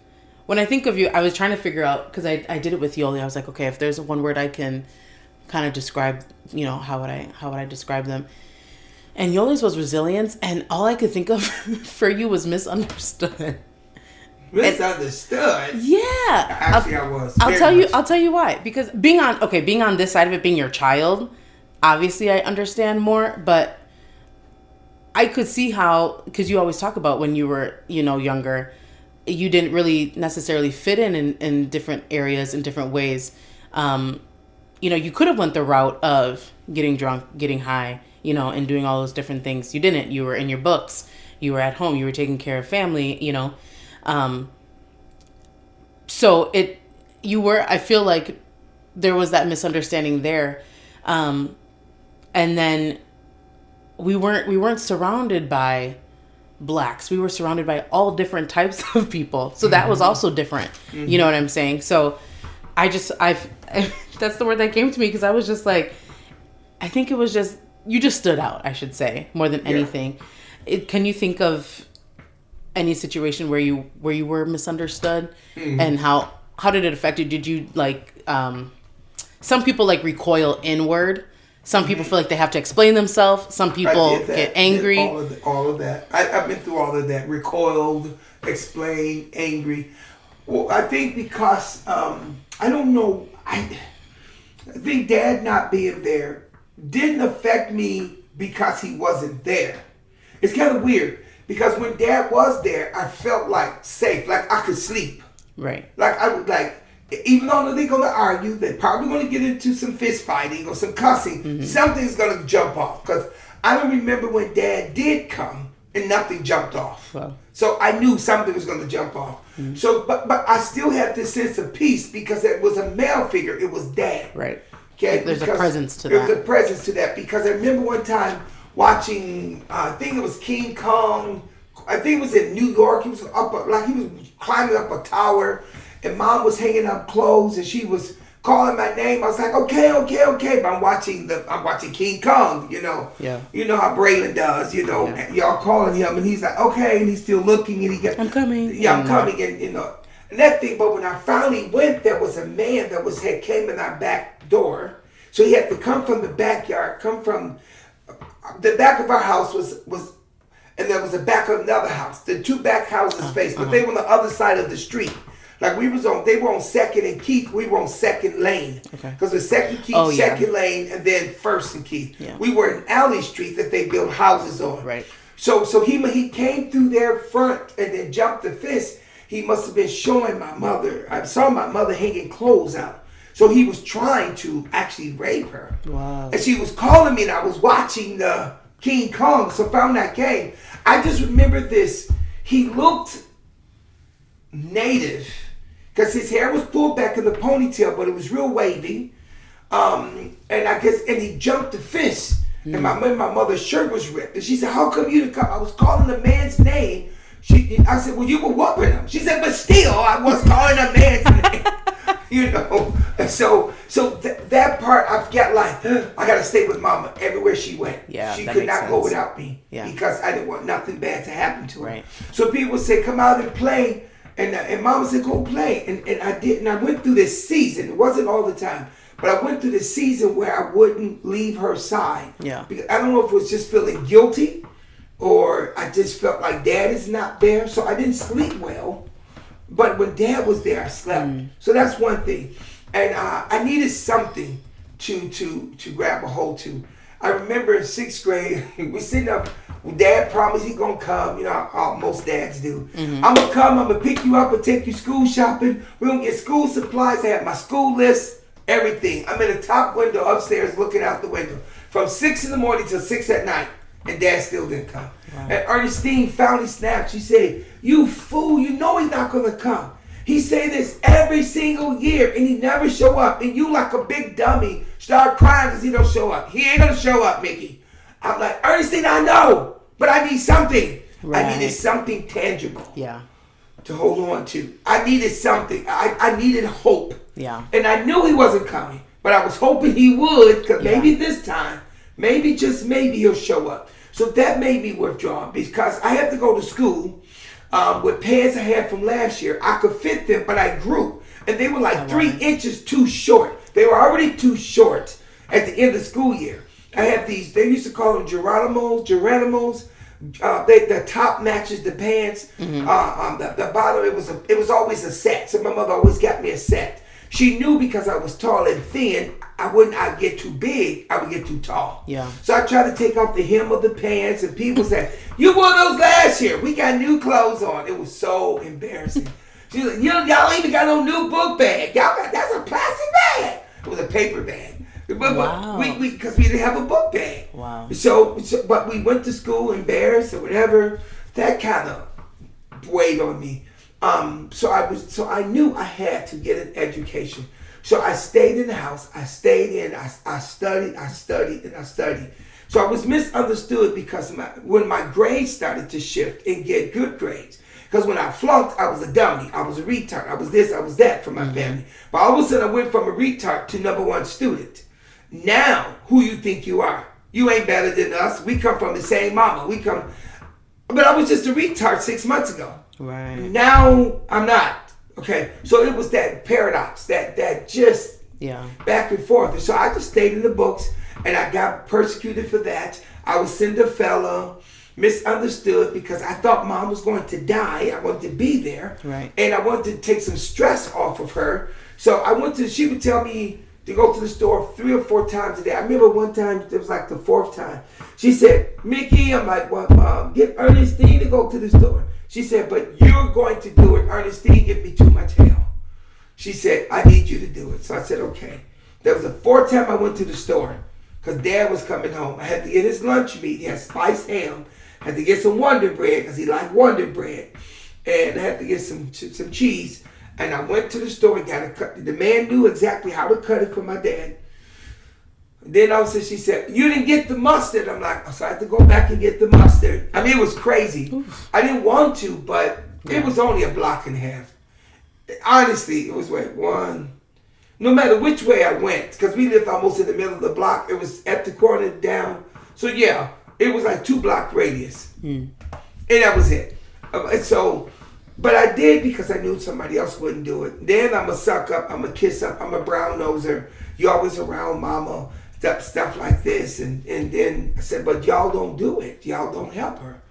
you, I was trying to figure out, because I did it with Yoli. I was like, okay, if there's one word I can kind of describe, how would I describe them? And Yoli's was resilience, and all I could think of for you was misunderstood. Misunderstood? Yeah. Actually, I was. I'll tell you why. Because being on this side of it, being your child, obviously I understand more, but I could see how, because you always talk about when you were, younger, you didn't really necessarily fit in different areas, in different ways. You could have went the route of getting drunk, getting high, and doing all those different things. You didn't. You were in your books. You were at home. You were taking care of family, So I feel like there was that misunderstanding there. And then we weren't surrounded by blacks. We were surrounded by all different types of people. So that was also different. You know what I'm saying? So that's the word that came to me, because I was just like, I think it was just, you just stood out, I should say, more than anything. Can you think of any situation where you were misunderstood, and how did it affect you? Did you some people recoil inward. Some people feel like they have to explain themselves. Some people get angry. All of that. I've been through all of that. Recoiled, explained, angry. Well, I think because, I don't know, I think Dad not being there didn't affect me because he wasn't there. It's kind of weird, because when Dad was there, I felt like safe, like I could sleep. Right. Like I would even though they're going to argue, they're probably going to get into some fist fighting or some cussing, something's going to jump off. Because I don't remember when Dad did come and nothing jumped off. Wow. So I knew something was going to jump off. So, but I still had this sense of peace, because it was a male figure. It was Dad. Right. Okay. There's a presence to that. There's a presence to that, because I remember one time watching, I think it was King Kong. I think it was in New York. He was he was climbing up a tower, and Mom was hanging up clothes, and she was calling my name. I was like, okay. But I'm watching King Kong, Yeah. You know how Braylon does, Yeah. Y'all calling him, and he's like, okay, and he's still looking, and I'm coming. Yeah, I'm coming, and and that thing. But when I finally went, there was a man that came in our back door. So he had to come from the backyard, come from the back of our house was, and there was the back of another house. The two back houses faced, but they were on the other side of the street. Like they were on Second and Keith. We were on Second Lane. Okay. Because the Second Keith, Second Lane, and then First and Keith. Yeah. We were in Alley Street that they built houses on. Right. So he came through their front and then jumped the fence. He must have been showing my mother. I saw my mother hanging clothes out. So he was trying to actually rape her. Wow. And she was calling me, and I was watching the King Kong. So found that game. I just remember this. He looked native because his hair was pulled back in the ponytail, but it was real wavy. And he jumped the fence. And my mother's shirt was ripped. And she said, "How come you didn't come?" I was calling the man's name. I said, "Well, you were whooping him." She said, "But still, I was calling a man's name." You know, and so that part I've got I gotta stay with Mama everywhere she went. Yeah, she could not go without me because I didn't want nothing bad to happen to her. Right. So people say, "Come out and play," and Mama said, "Go play," and I did, and I went through this season. It wasn't all the time, but I went through this season where I wouldn't leave her side. Yeah. Because I don't know if it was just feeling guilty, or I just felt like Dad is not there, so I didn't sleep well. But when Dad was there, I slept. So that's one thing. And I needed something to grab a hold to. I remember in 6th grade, we're sitting up. Dad promised he's going to come. You know how most dads do. I'm going to come. I'm going to pick you up and take you school shopping. We're going to get school supplies. I have my school list, everything. I'm in the top window upstairs looking out the window. From 6 in the morning till 6 at night. And Dad still didn't come. Wow. And Ernestine finally snapped. She said, "You fool, you know he's not going to come. He say this every single year and he never show up. And you like a big dummy start crying because he don't show up. He ain't going to show up, Mickey." I'm like, "Ernestine, I know, but I need something." Right. I needed something tangible to hold on to. I needed something. I needed hope. Yeah. And I knew he wasn't coming, but I was hoping he would because maybe this time, maybe, just maybe, he'll show up. So that made me withdraw because I had to go to school with pants I had from last year. I could fit them, but I grew. And they were like 3 inches too short. They were already too short at the end of the school year. I had these, they used to call them Geronimos. The top matches the pants. The bottom, it was always a set. So my mother always got me a set. She knew because I was tall and thin, I'd get too big, I would get too tall. Yeah. So I tried to take off the hem of the pants, and people said, "You wore those last year. We got new clothes on." It was so embarrassing. She was like, "Y'all ain't even got no new book bag. That's a plastic bag." It was a paper bag. But because we didn't have a book bag. Wow. So, but we went to school embarrassed or whatever. That kind of weighed on me. So I knew I had to get an education. So I stayed in the house. I studied, and I studied. So I was misunderstood because when my grades started to shift and get good grades. Because when I flunked, I was a dummy. I was a retard. I was this, I was that for my family. But all of a sudden I went from a retard to #1 student. Now, who you think you are? You ain't better than us. We come from the same mama. But I was just a retard 6 months ago. Right. Now I'm not. Okay. So it was that paradox, that just back and forth. And so I just stayed in the books, and I got persecuted for that. I was Cinderella, misunderstood because I thought Mom was going to die. I wanted to be there. Right. And I wanted to take some stress off of her. So she would tell me to go to the store 3 or 4 times a day. I remember one time, it was like the 4th time. She said, "Mickey," I'm like, "Well, Mom, get Ernestine to go to the store." She said, "But you're going to do it. Ernestine give me too much hell." She said, "I need you to do it." So I said, "Okay." There was the 4th time I went to the store because Dad was coming home. I had to get his lunch meat. He had spiced ham. I had to get some Wonder Bread because he liked Wonder Bread. And I had to get some cheese. And I went to the store and got a cut. The man knew exactly how to cut it for my dad. Then all of a sudden she said, "You didn't get the mustard." I'm like, so I had to go back and get the mustard. I mean, it was crazy. Oof. I didn't want to, but it was only a block and a half. Honestly, it was one. No matter which way I went, because we lived almost in the middle of the block. It was at the corner down. So yeah, it was like 2-block radius. And that was it. But I did because I knew somebody else wouldn't do it. Then I'm a suck up, I'm a kiss up, I'm a brown noser. You're always around Mama, stuff like this. And then I said, "But y'all don't do it. Y'all don't help her."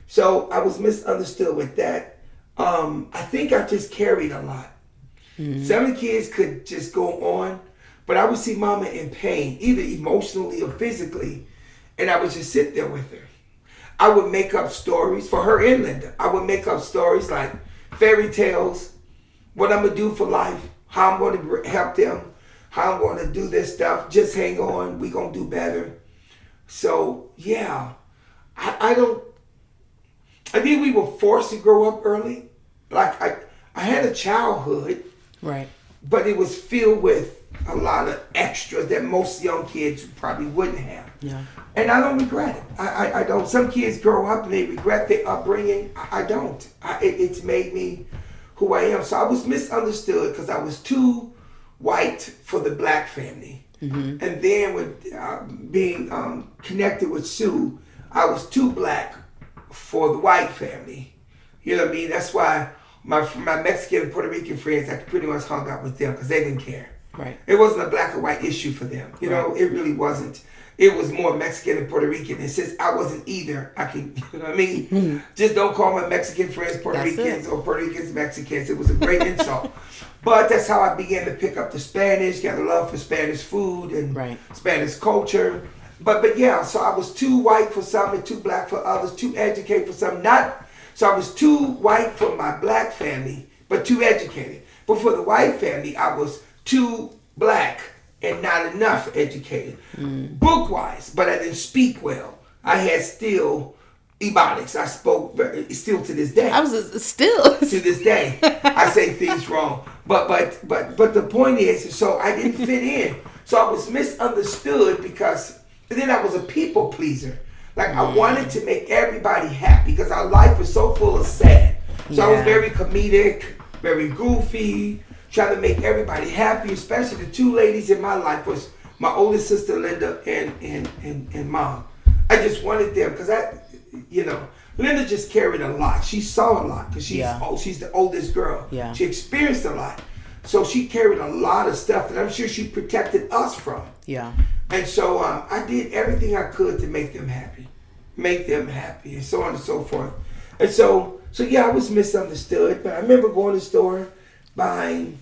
So I was misunderstood with that. I think I just carried a lot. Some of the kids could just go on, but I would see mama in pain, either emotionally or physically, and I would just sit there with her. I would make up stories for her and Linda. I would make up stories like fairy tales, what I'm going to do for life, how I'm going to help them, how I'm going to do this stuff. Just hang on, we're going to do better. So, yeah, I think we were forced to grow up early. Like, I had a childhood. Right. But it was filled with a lot of extra that most young kids probably wouldn't have. Yeah. And I don't regret it. I don't. Some kids grow up and they regret their upbringing. I don't. It's made me who I am. So I was misunderstood because I was too white for the black family. And then with being connected with Sue, I was too black for the white family. You know what I mean? That's why my Mexican and Puerto Rican friends, I pretty much hung out with them because they didn't care. Right. It wasn't a black or white issue for them. You know, it really wasn't. It was more Mexican and Puerto Rican. And since I wasn't either, I can, you know what I mean? Just don't call my Mexican friends Puerto Ricans or Puerto Ricans Mexicans. It was a great insult. But that's how I began to pick up the Spanish, got a love for Spanish food and Spanish culture. But yeah, so I was too white for some and too black for others, too educated for some. So I was too white for my black family, but too educated. But for the white family, I was too black and not enough educated. Book-wise, but I didn't speak well. I had still ebonics. I spoke still to this day. I was still to this day. I say things wrong. But the point is, so I didn't fit in. So I was misunderstood because then I was a people pleaser. Like I wanted to make everybody happy because our life was so full of sad. So I was very comedic, very goofy, trying to make everybody happy, especially the two ladies in my life was my oldest sister Linda and mom. I just wanted them because Linda just carried a lot. She saw a lot because she's the oldest girl. Yeah. She experienced a lot. So she carried a lot of stuff that I'm sure she protected us from. Yeah. And so I did everything I could to make them happy, and so on and so forth. And so yeah, I was misunderstood. But I remember going to the store, buying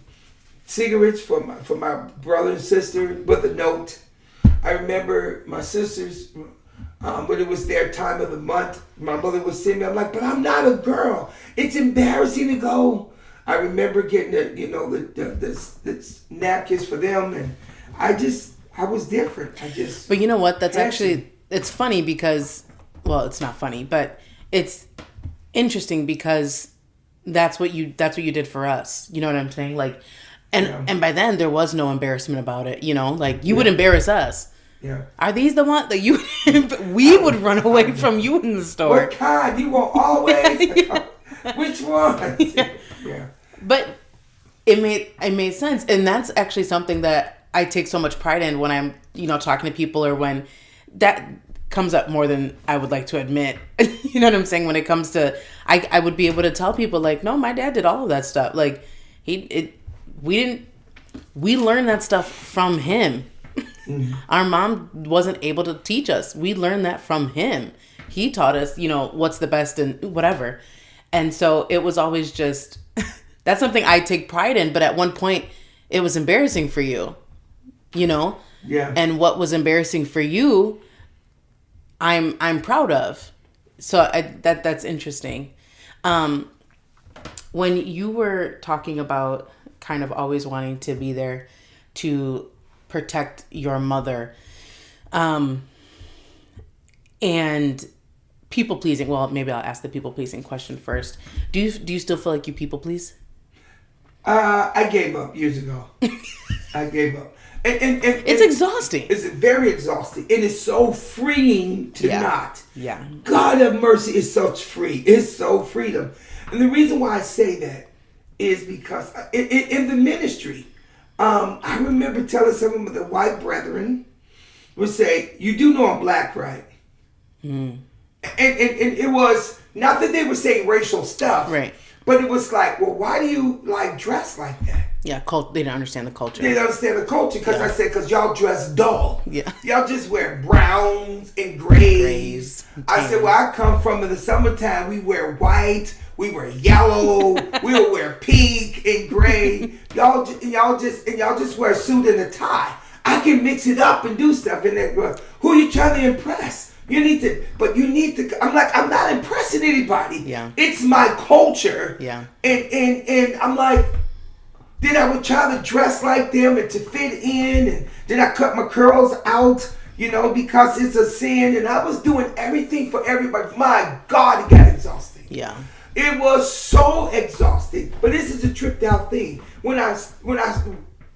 cigarettes for my brother and sister with a note. I remember my sisters, when it was their time of the month, my mother would send me. I'm like, but I'm not a girl. It's embarrassing to go. I remember getting the napkins for them, and I was different. But you know what? That's actually, it's funny because, well, it's not funny, but it's interesting because that's what you did for us. You know what I'm saying? Like, and by then there was no embarrassment about it. You know, like you would embarrass us. Yeah. Are these the ones that you? We would run away from you in the store. What kind? You won't always. Which one? Yeah. But it made sense, and that's actually something that I take so much pride in when I'm talking to people, or when that comes up more than I would like to admit. You know what I'm saying? When it comes to, I would be able to tell people like, no, my dad did all of that stuff. Like we learned that stuff from him. Mm-hmm. Our mom wasn't able to teach us. We learned that from him. He taught us, what's the best and whatever. And so it was always just, that's something I take pride in. But at one point it was embarrassing for you, Yeah. And what was embarrassing for you, I'm proud of. So that's interesting. When you were talking about kind of always wanting to be there to protect your mother, and people pleasing. Well, maybe I'll ask the people pleasing question first. Do you still feel like you people please? I gave up years ago. I gave up. And it's exhausting. It's very exhausting. It is so freeing to not. Yeah. God have mercy, it's such free. It's so freedom. And the reason why I say that is because in the ministry, I remember telling some of the white brethren would say, you do know I'm black, right? Mm. And it was not that they were saying racial stuff. Right. But it was like, well, why do you dress like that? Yeah, they don't understand the culture. They don't understand the culture because I said, because y'all dress dull. Yeah. Y'all just wear browns and grays. I said, well, I come from in the summertime, we wear white, we wear yellow, we'll wear pink and gray. Y'all just wear a suit and a tie. I can mix it up and do stuff. And then, who are you trying to impress? You need to. I'm like, I'm not impressing anybody. Yeah. It's my culture. Yeah. And I'm like, then I would try to dress like them and to fit in, and then I cut my curls out, because it's a sin. And I was doing everything for everybody. My God, it got exhausting. Yeah. It was so exhausting. But this is a tripped out thing. When I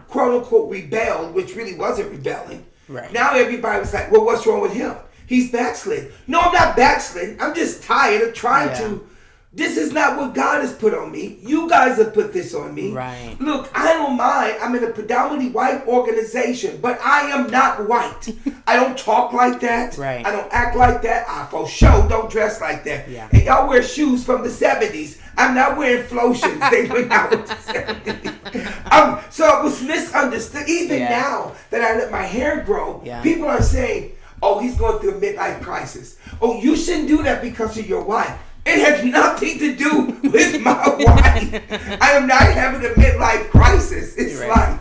quote unquote rebelled, which really wasn't rebelling. Right. Now everybody was like, well, what's wrong with him? He's backslid. No, I'm not backslid. I'm just tired of trying to. This is not what God has put on me. You guys have put this on me. Right. Look, I don't mind. I'm in a predominantly white organization, but I am not white. I don't talk like that. Right. I don't act like that. I for sure don't dress like that. Yeah. And y'all wear shoes from the 70s. I'm not wearing Flotions. They went out with the 70s. So it was misunderstood. Even now that I let my hair grow, people are saying, oh, he's going through a midlife crisis. Oh, you shouldn't do that because of your wife. It has nothing to do with my wife. I am not having a midlife crisis. It's like,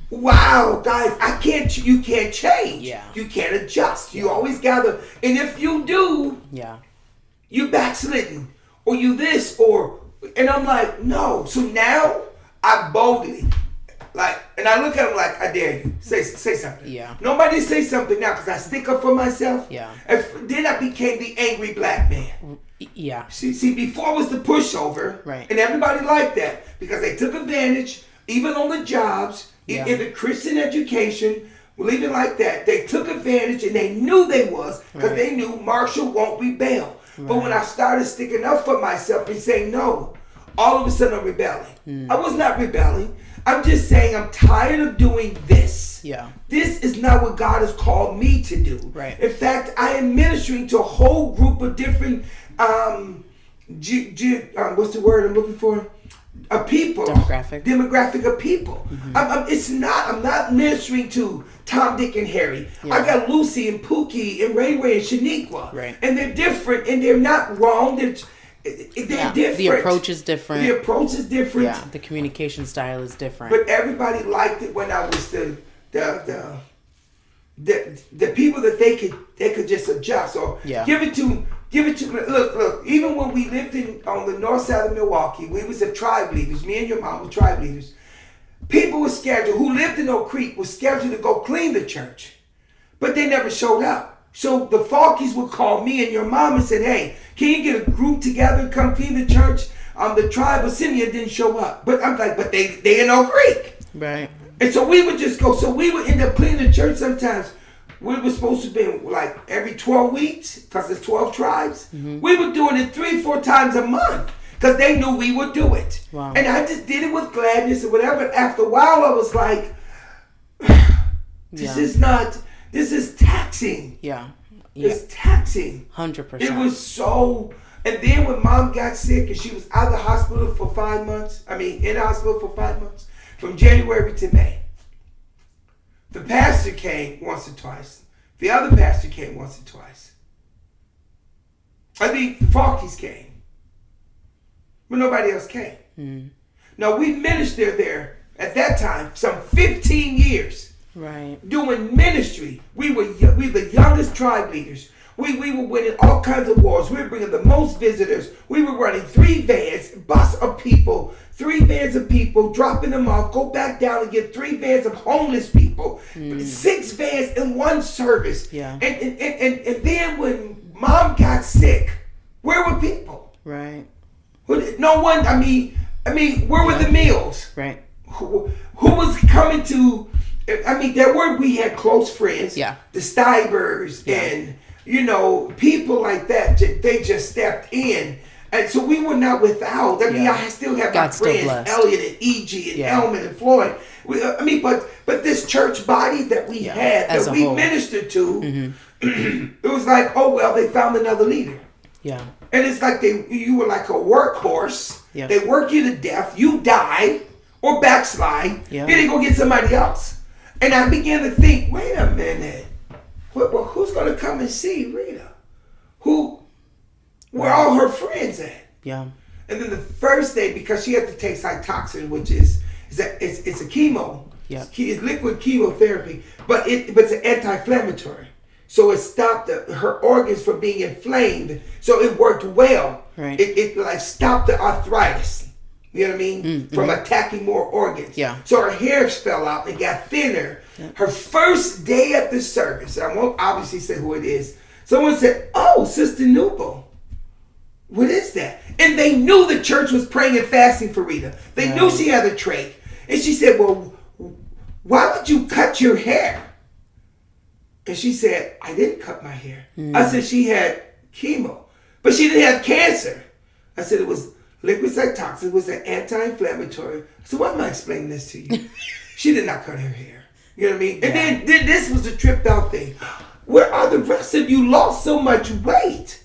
wow, guys, you can't change. Yeah. You can't adjust. You always gather. And if you do, you backslidden. Or you this, and I'm like, no. So now I boldly, and I look at him like, I dare you. Say something. Yeah. Nobody say something now because I stick up for myself. Yeah. And then I became the angry black man. Yeah. See, before was the pushover. Right. And everybody liked that because they took advantage, even on the jobs, in the Christian education, leave it like that. They took advantage and they knew they was because they knew Marshall won't rebel. Right. But when I started sticking up for myself and saying no, all of a sudden I'm rebelling. I was not rebelling. I'm just saying I'm tired of doing this. Yeah. This is not what God has called me to do. Right. In fact, I am ministering to a whole group of different, what's the word I'm looking for? People. Demographic of people. Mm-hmm. I'm not ministering to Tom, Dick, and Harry. Yeah. I got Lucy and Pookie and Ray Ray and Shaniqua. Right. And they're different and they're not wrong. They're different. The approach is different. Yeah, the communication style is different. But everybody liked it when I was the people that they could just adjust or give it to. Look. Even when we lived on the north side of Milwaukee, we was a tribe leaders. Me and your mom were tribe leaders. People were scheduled who lived in Oak Creek was scheduled to go clean the church, but they never showed up. So the Falkies would call me and your mom and said, hey, can you get a group together and come clean the church? The tribe of Simeon didn't show up. But I'm like, but they in Oak Creek. Right. And so we would just go. So we would end up cleaning the church sometimes. We were supposed to be like every 12 weeks because there's 12 tribes. Mm-hmm. We were doing it 3-4 times a month because they knew we would do it. Wow. And I just did it with gladness and whatever. After a while, I was like, this is taxing. Yeah. It's taxing. 100%. It was so. And then when mom got sick and she was out of the hospital for 5 months, in the hospital for 5 months, from January to May. The pastor came once or twice. The other pastor came once or twice. The Falkies came. But nobody else came. Mm. Now, we ministered there at that time some 15 years. Right. Doing ministry. We were the youngest tribe leaders. We were winning all kinds of wars. We were bringing the most visitors. We were running 3 vans, three vans of people, dropping them off, go back down and get 3 vans of homeless people, 6 vans in one service. Yeah. And then when mom got sick, where were people? Right. No one. Where were the meals? Right. Who was coming to? We had close friends. Yeah. The Stibers and people like that. They just stepped in, and so we were not without. I still have my friends, Elliot and E.G. and Elman and Floyd. But this church body that we had, that we ministered to, it was like, oh well, they found another leader. Yeah. And it's like you were like a workhorse. Yeah. They work you to death. You die. or backslide. Yeah. Then they go get somebody else. And I began to think, wait a minute. Well, who's going to come and see Rita? Where all her friends at? Yeah. And then the first day, because she had to take Cytoxin, which is it's a chemo. Yeah. It's liquid chemotherapy, but it's an anti-inflammatory. So it stopped her organs from being inflamed. So it worked well. Right. It like stopped the arthritis. You know what I mean? From attacking more organs. Yeah. So her hairs fell out and got thinner. Yeah. Her first day at the service, I won't obviously say who it is. Someone said, "Oh, Sister Newble. What is that?" And they knew the church was praying and fasting for Rita. They knew she had a trach. And she said, "Well, why would you cut your hair?" And she said, "I didn't cut my hair." I said, "She had chemo, but she didn't have cancer." I said, "It was liquid cytoxin. It was an anti-inflammatory." I said, "Why am I explaining this to you?" She did not cut her hair. You know what I mean? And then this was a tripped out thing. Where are the rest of you? Lost so much weight.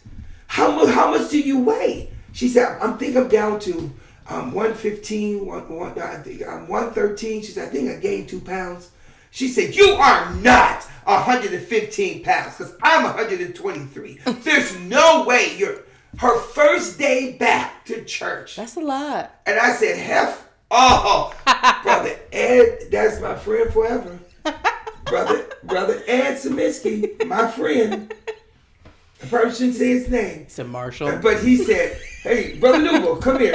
How much do you weigh? She said, "I think I'm down to 115, I think I'm 113. She said, "I think I gained 2 pounds." She said, "You are not 115 pounds because I'm 123. There's no way you're..." Her first day back to church. That's a lot. And I said, Brother Ed, that's my friend forever. Brother Ed Saminsky, my friend. I probably shouldn't say his name. It's a Marshall. But he said, "Hey, Brother Newble, come here.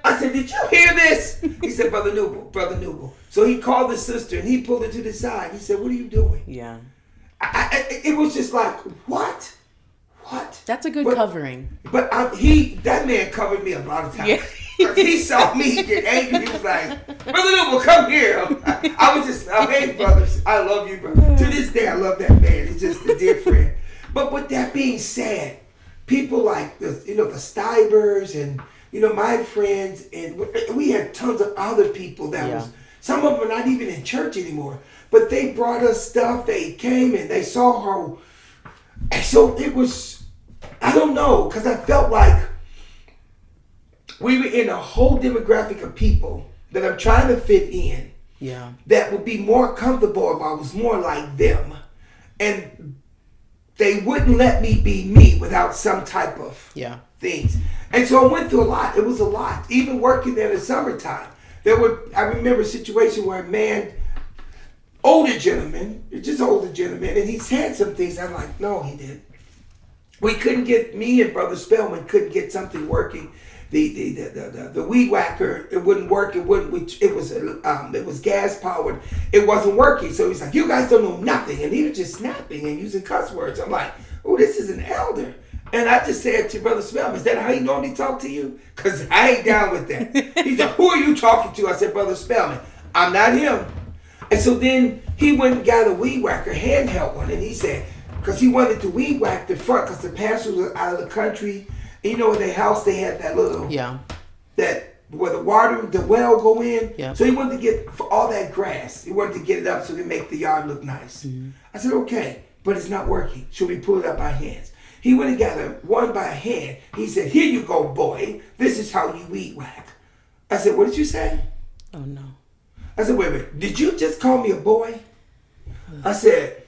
I said, "Did you hear this?" He said, Brother Newble. So he called the sister and he pulled her to the side. He said, "What are you doing?" Yeah. It was just like, what? That's a good covering. But that man covered me a lot of times. Yeah. He saw me get angry. He was like, "Brother Newble, come here." I was just, "Hey, brothers, I love you, bro." To this day, I love that man. He's just a dear friend. But with that being said, people like the Stibers and my friends, and we had tons of other people that was. Some of them are not even in church anymore, but they brought us stuff. They came and they saw her. And so it was, I don't know, because I felt like we were in a whole demographic of people that I'm trying to fit in. Yeah. That would be more comfortable if I was more like them. And they wouldn't let me be me without some type of things. And so I went through a lot. It was a lot. Even working there in the summertime. I remember a situation where a man, older gentleman, and he said some things. I'm like, no, he didn't. Me and Brother Spellman couldn't get something working. The weed whacker, it wouldn't work. It was gas powered. It wasn't working. So he's like, "You guys don't know nothing." And he was just snapping and using cuss words. I'm like, "Oh, this is an elder." And I just said to Brother Spellman, "Is that how he normally talk to you? Because I ain't down with that." He said, "Who are you talking to?" I said, "Brother Spellman, I'm not him." And so then he went and got a weed whacker, handheld one. And he said, because he wanted to weed whack the front because the pastor was out of the country. And in their house, they had that little, that where the well go in. Yeah. So he wanted to get for all that grass. He wanted to get it up so to make the yard look nice. Mm-hmm. I said, "Okay, but it's not working. Should we pull it up by hands?" He went and got one by hand. He said, "Here you go, boy. This is how you weed whack." I said, "What did you say?" Oh, no. I said, "Wait a minute. Did you just call me a boy?" I said,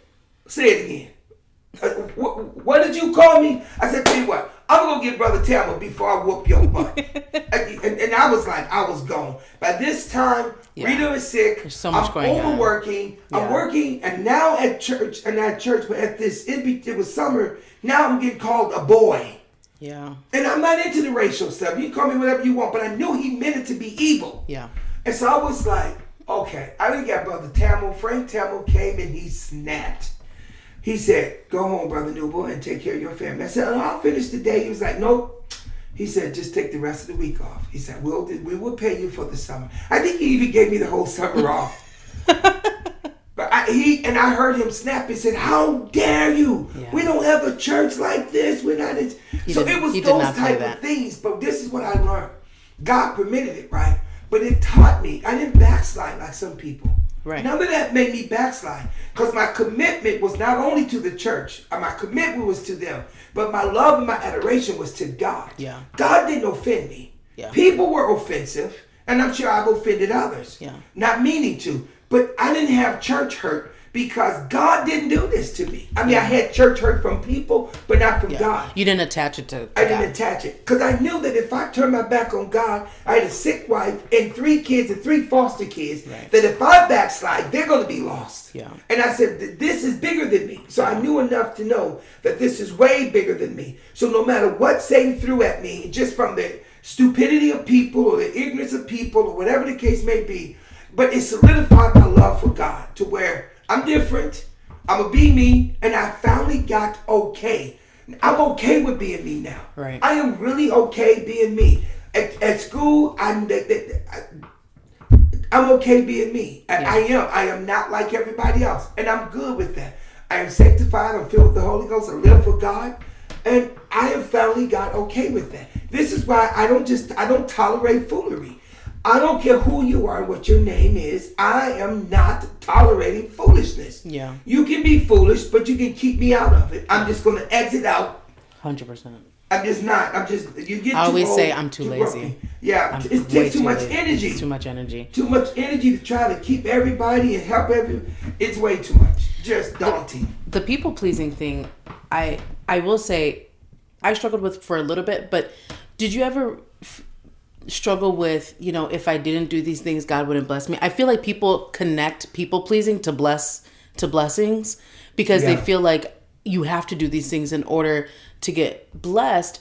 "Say it again." What did you call me? I said, "Tell you what, I'm going to get Brother Tamil before I whoop your butt." and I was like, I was gone. By this time, Rita is sick. There's so much I'm going overworking. On. I'm working, and now at church, but at this, it was summer. Now I'm getting called a boy. Yeah. And I'm not into the racial stuff. You can call me whatever you want, but I knew he meant it to be evil. Yeah. And so I was like, okay. I didn't got Brother Tamil. Frank Tamil came and he snapped. He said, "Go home, Brother Newble, and take care of your family." I said, "Oh, I'll finish the day." He was like, "Nope." He said, "Just take the rest of the week off." He said, we will pay you for the summer." I think he even gave me the whole summer off. But I heard him snap and said, "How dare you? Yeah. We don't have a church like this. We're not in..." So it was those type of things. But this is what I learned. God permitted it, right? But it taught me. I didn't backslide like some people. Right. None of that made me backslide, because my commitment was not only to the church, my commitment was to them, but my love and my adoration was to God. Yeah. God didn't offend me. Yeah. People were offensive. And I'm sure I've offended others. Yeah. Not meaning to. But I didn't have church hurt because God didn't do this to me. I mean, I had church hurt from people, but not from God. You didn't attach it to I God. didn't attach it. Because I knew that if I turned my back on God, I had a sick wife and 3 kids and 3 foster kids, Right. that if I backslide, they're going to be lost. Yeah. And I said, this is bigger than me. So I knew enough to know that this is way bigger than me. So no matter what Satan threw at me, just from the stupidity of people or the ignorance of people or whatever the case may be, but it solidified my love for God to where I'm different. I'm going to be me, and I finally got okay. I'm okay with being me now. Right. I am really okay being me. At school, I'm okay being me. Yeah. I am not like everybody else, and I'm good with that. I am sanctified. I'm filled with the Holy Ghost. I live for God, and I have finally got okay with that. This is why I don't tolerate foolery. I don't care who you are and what your name is. I am not tolerating foolishness. Yeah. You can be foolish, but you can keep me out of it. I'm just going to exit out. 100%. I'm just not. I'm just, you get too I always old, say I'm too lazy. grumpy. Yeah. I'm It way takes too much lazy. energy. It's too much energy. Too much energy to try to keep everybody and help everyone. It's way too much. Just daunting. The people pleasing thing, I will say, I struggled with for a little bit. But did you ever struggle with, if I didn't do these things, God wouldn't bless me? I feel like people connect people pleasing to blessings because they feel like you have to do these things in order to get blessed.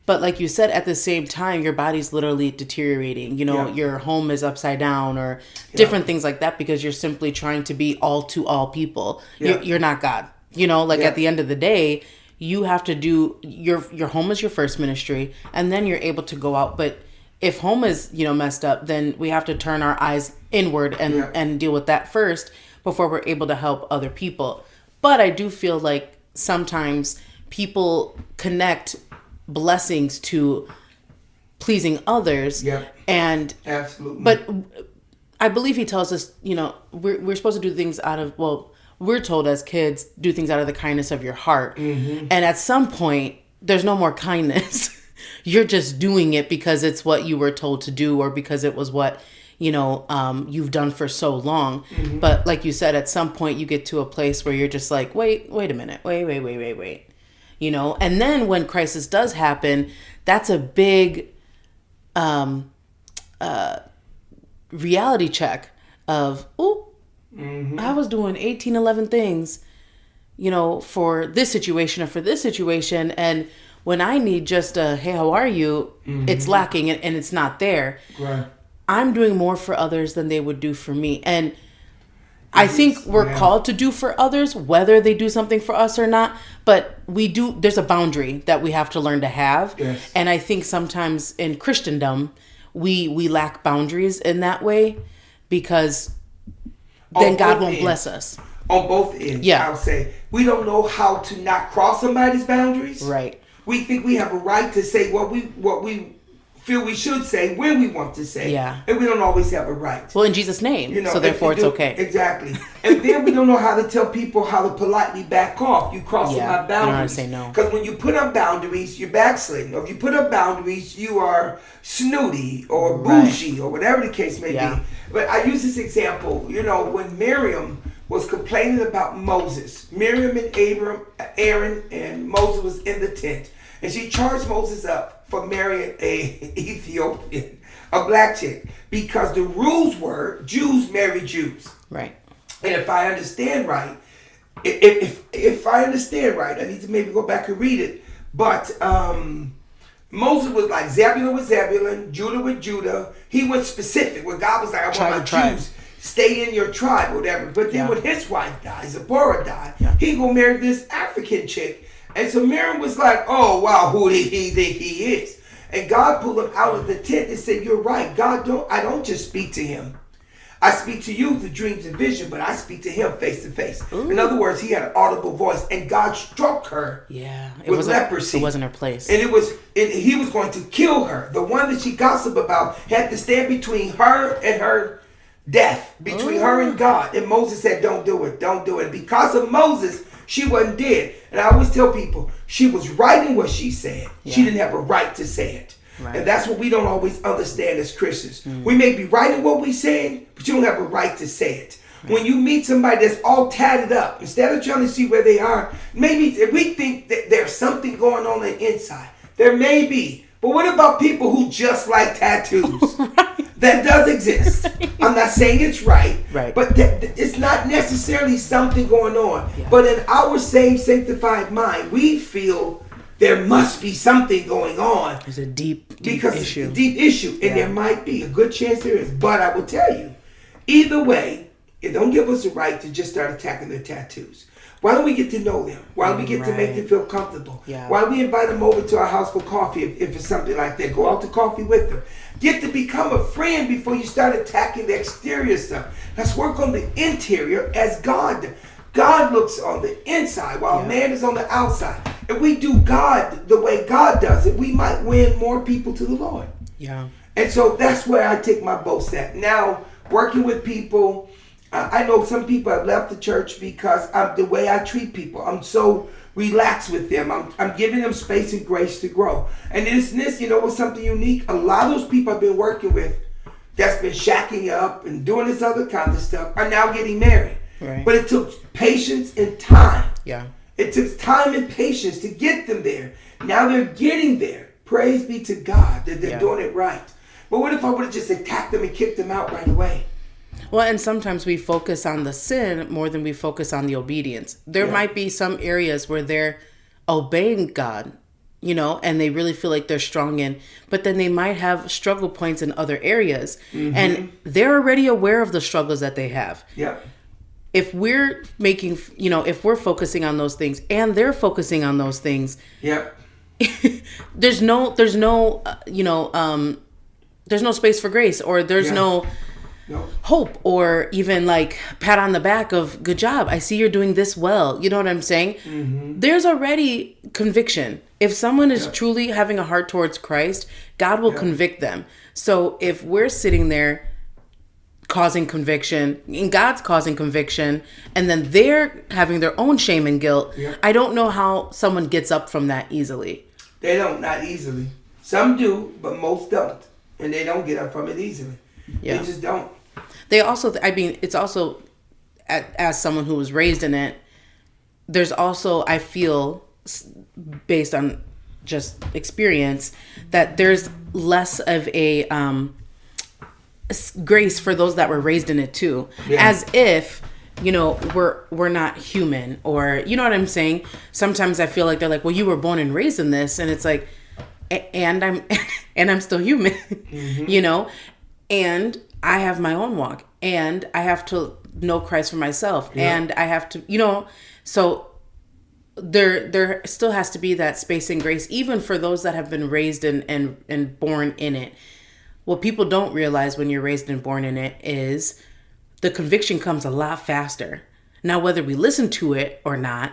But like you said, at the same time, your body's literally deteriorating. Your home is upside down or different things like that because you're simply trying to be all to all people. Yeah. You're not God. At the end of the day, you have to do your home is your first ministry, and then you're able to go out. But if home is messed up, then we have to turn our eyes inward and deal with that first before we're able to help other people. But I do feel like sometimes people connect blessings to pleasing others. Yeah. And absolutely. But I believe he tells us, we're supposed to do things we're told as kids, do things out of the kindness of your heart. Mm-hmm. And at some point, there's no more kindness. You're just doing it because it's what you were told to do or because it was what, you've done for so long. Mm-hmm. But like you said, at some point you get to a place where you're just like, wait a minute. Wait. And then when crisis does happen, that's a big reality check of, I was doing 11 things, for this situation or for this situation. And when I need just a, hey, how are you? It's lacking and it's not there. Right. I'm doing more for others than they would do for me. And I think we're called to do for others, whether they do something for us or not. But there's a boundary that we have to learn to have. Yes. And I think sometimes in Christendom, we lack boundaries in that way because then God won't bless us. On both ends, yeah. I'll say. We don't know how to not cross somebody's boundaries. Right. We think we have a right to say what we feel we should say when we want to say. Yeah. And we don't always have a right. Well, in Jesus' name. So therefore it's okay. Exactly. And then we don't know how to tell people how to politely back off. You crossing my boundaries. You don't know how to say no. Because when you put up boundaries, you're backsliding. Or if you put up boundaries, you are snooty or bougie or whatever the case may be. But I use this example, when Miriam was complaining about Moses. Miriam and Aaron and Moses was in the tent. And she charged Moses up for marrying a Ethiopian, a black chick, because the rules were Jews marry Jews. Right. And if I understand right, if I understand right, I need to maybe go back and read it. But Moses was like Zebulun with Zebulun, Judah with Judah. He went specific where God was like, I want my Jews. Stay in your tribe or whatever. But then when his wife died, Zipporah died, he gonna marry this African chick. And so Miriam was like, oh, wow, who did he think he is? And God pulled him out of the tent and said, you're right. I don't just speak to him. I speak to you the dreams and vision, but I speak to him face to face. In other words, he had an audible voice, and God struck her with leprosy. It wasn't her place. And he was going to kill her. The one that she gossiped about had to stand between her and her death, between her and God. And Moses said, don't do it. Don't do it. Because of Moses, she wasn't dead. And I always tell people, she was right in what she said. Yeah. She didn't have a right to say it. Right. And that's what we don't always understand as Christians. We may be right in what we're saying, but you don't have a right to say it. When you meet somebody that's all tatted up, instead of trying to see where they are, maybe if we think that there's something going on the inside. There may be. But what about people who just like tattoos? Right. That does exist. I'm not saying it's right. But it's not necessarily something going on. Yeah. But in our saved, sanctified mind, we feel there must be something going on. There's a deep issue. It's a deep issue. And there might be. A good chance there is. But I will tell you, either way, it don't give us the right to just start attacking their tattoos. Why don't we get to know them? Why don't we get to make them feel comfortable? Yeah. Why don't we invite them over to our house for coffee if it's something like that? Go out to coffee with them. Get to become a friend before you start attacking the exterior stuff. Let's work on the interior as God does. God looks on the inside while man is on the outside. If we do God the way God does it, we might win more people to the Lord. Yeah. And so that's where I take my boast at. Now, working with people, I know some people have left the church because of the way I treat people. I'm so relaxed with them. I'm giving them space and grace to grow. And this, you know what's something unique? A lot of those people I've been working with that's been shacking up and doing this other kind of stuff are now getting married. Right. But it took patience and time. Yeah. It took time and patience to get them there. Now they're getting there. Praise be to God that they're doing it right. But what if I would have just attacked them and kicked them out right away? Well, and sometimes we focus on the sin more than we focus on the obedience. There might be some areas where they're obeying God, you know, and they really feel like they're strong in, but then they might have struggle points in other areas. Mm-hmm. And they're already aware of the struggles that they have. Yeah. If we're making, you know, if we're focusing on those things and they're focusing on those things, there's no space for grace, or there's no hope, or even like pat on the back of good job. I see you're doing this well. You know what I'm saying? Mm-hmm. There's already conviction. If someone is truly having a heart towards Christ, God will convict them. So if we're sitting there causing conviction and God's causing conviction, and then they're having their own shame and guilt, I don't know how someone gets up from that easily. They don't, not easily. Some do, but most don't. And they don't get up from it easily. They just don't. They also, I mean, it's also, as someone who was raised in it, there's also, I feel, based on just experience, that there's less of a grace for those that were raised in it too. As if, you know, we're not human, or, you know what I'm saying? Sometimes I feel like they're like, well, you were born and raised in this. And it's like, and I'm still human, you know? And I have my own walk, and I have to know Christ for myself, and I have to, you know, so there still has to be that space and grace, even for those that have been raised and born in it. What people don't realize when you're raised and born in it is the conviction comes a lot faster. Now, whether we listen to it or not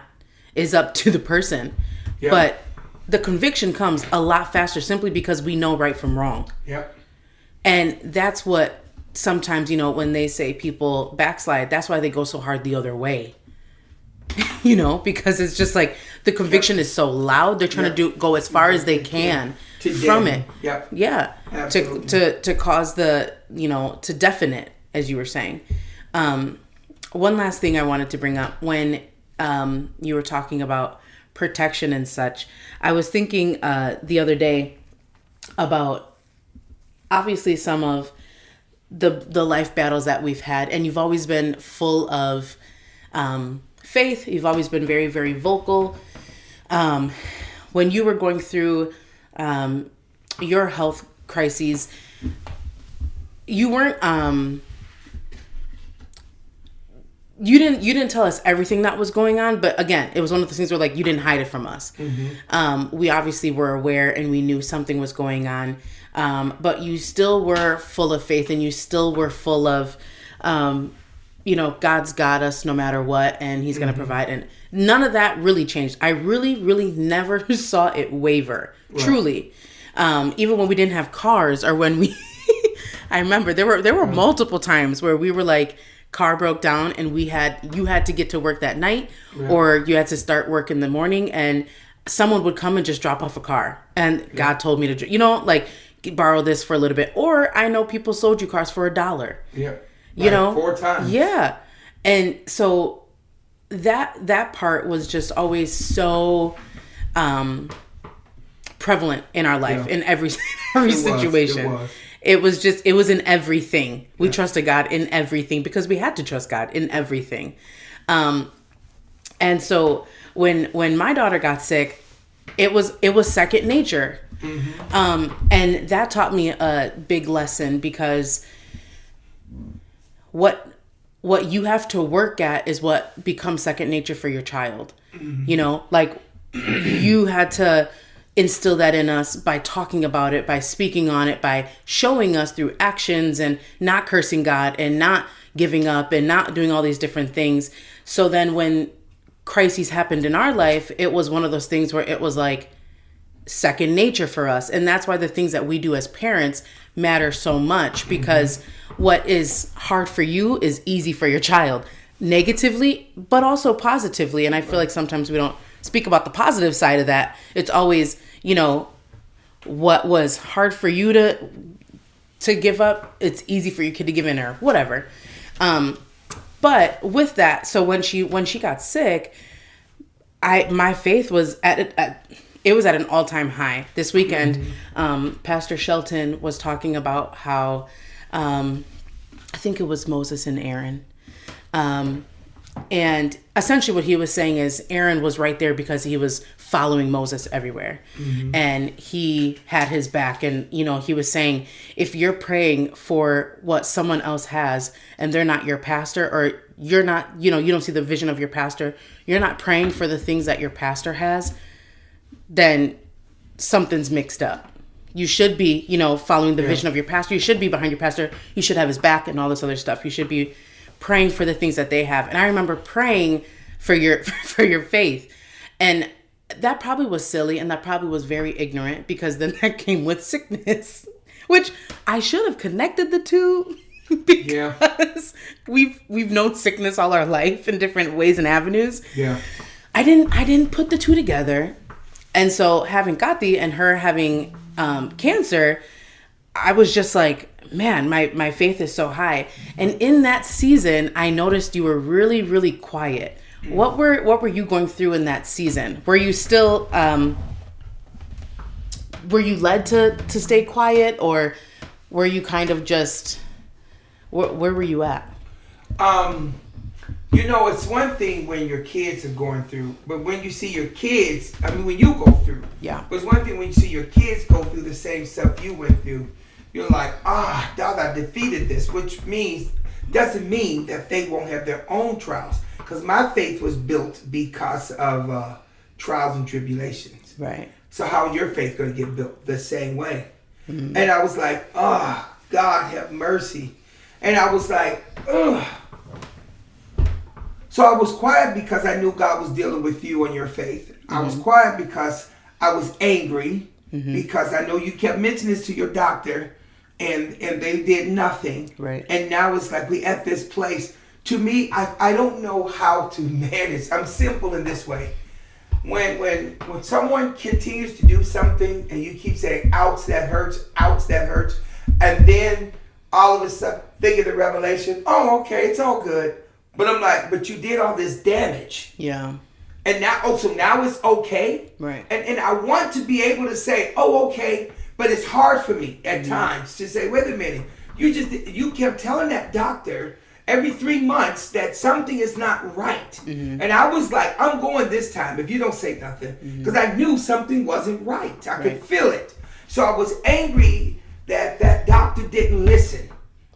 is up to the person, but the conviction comes a lot faster simply because we know right from wrong. And that's what sometimes, you know, when they say people backslide, that's why they go so hard the other way. You know, because it's just like the conviction is so loud. They're trying to go as far as they can from it. To cause the, you know, to deafen it, as you were saying. One last thing I wanted to bring up when you were talking about protection and such. I was thinking the other day about obviously some of the life battles that we've had, and you've always been full of faith. You've always been very, very vocal. When you were going through your health crises, you weren't you didn't tell us everything that was going on, but again, it was one of those things where like you didn't hide it from us. We obviously were aware and we knew something was going on, but you still were full of faith, and you still were full of you know, God's got us no matter what, and he's going to provide. And none of that really changed. I really, really never saw it waver. Truly. Even when we didn't have cars, or when we, I remember there were multiple times where we were like, car broke down and you had to get to work that night, or you had to start work in the morning. And someone would come and just drop off a car, and God told me to, like, borrow this for a little bit. Or I know people sold you cars for $1. Yeah. You know, 4 times. Yeah. And so that part was just always so prevalent in our life, in every situation. It was in everything. We trusted God in everything because we had to trust God in everything. And so when my daughter got sick, it was second nature. And that taught me a big lesson, because what you have to work at is what becomes second nature for your child. You know, like, you had to instill that in us by talking about it, by speaking on it, by showing us through actions, and not cursing God, and not giving up, and not doing all these different things. So then when crises happened in our life, it was one of those things where it was like second nature for us. And that's why the things that we do as parents matter so much, because what is hard for you is easy for your child, negatively, but also positively. And I feel like sometimes we don't speak about the positive side of that. It's always, what was hard for you to give up, it's easy for your kid to give in, or whatever. But with that, so when she got sick, my faith was at an all-time high. This weekend, Pastor Shelton was talking about how, I think it was Moses and Aaron. And essentially what he was saying is Aaron was right there because he was following Moses everywhere. And he had his back. And, he was saying, if you're praying for what someone else has and they're not your pastor, or you're not, you don't see the vision of your pastor, you're not praying for the things that your pastor has, then something's mixed up. You should be, following the vision of your pastor. You should be behind your pastor. You should have his back and all this other stuff. You should be praying for the things that they have. And I remember praying for your faith. And that probably was silly, and that probably was very ignorant, because then that came with sickness, which I should have connected the two, because we've known sickness all our life in different ways and avenues. Yeah. I didn't put the two together. And so having Kati and her having cancer, I was just like, man, my faith is so high. And in that season, I noticed you were really, really quiet. What were you going through in that season? Were you still, were you led to stay quiet, or were you kind of just, where were you at? It's one thing when your kids are going through, but when you see your kids, when you go through, but it's one thing when you see your kids go through the same stuff you went through, you're like, God, I defeated this, which doesn't mean that they won't have their own trials. Because my faith was built because of trials and tribulations. Right. So how your faith going to get built? The same way. And I was like, God have mercy. And I was like, ugh. So I was quiet because I knew God was dealing with you and your faith. I was quiet because I was angry, because I know you kept mentioning this to your doctor, and they did nothing. Right. And now it's like we at this place. To me, I don't know how to manage. I'm simple in this way. When someone continues to do something and you keep saying, ouch, that hurts, and then all of a sudden they get the revelation, oh, okay, it's all good. But I'm like, but you did all this damage. Yeah. And now, so now it's okay. Right. And I want to be able to say, oh, okay, but it's hard for me at times to say, wait a minute, you kept telling that doctor every 3 months that something is not right. And I was like, I'm going this time if you don't say nothing. Because I knew something wasn't right. I could feel it. So I was angry that that doctor didn't listen,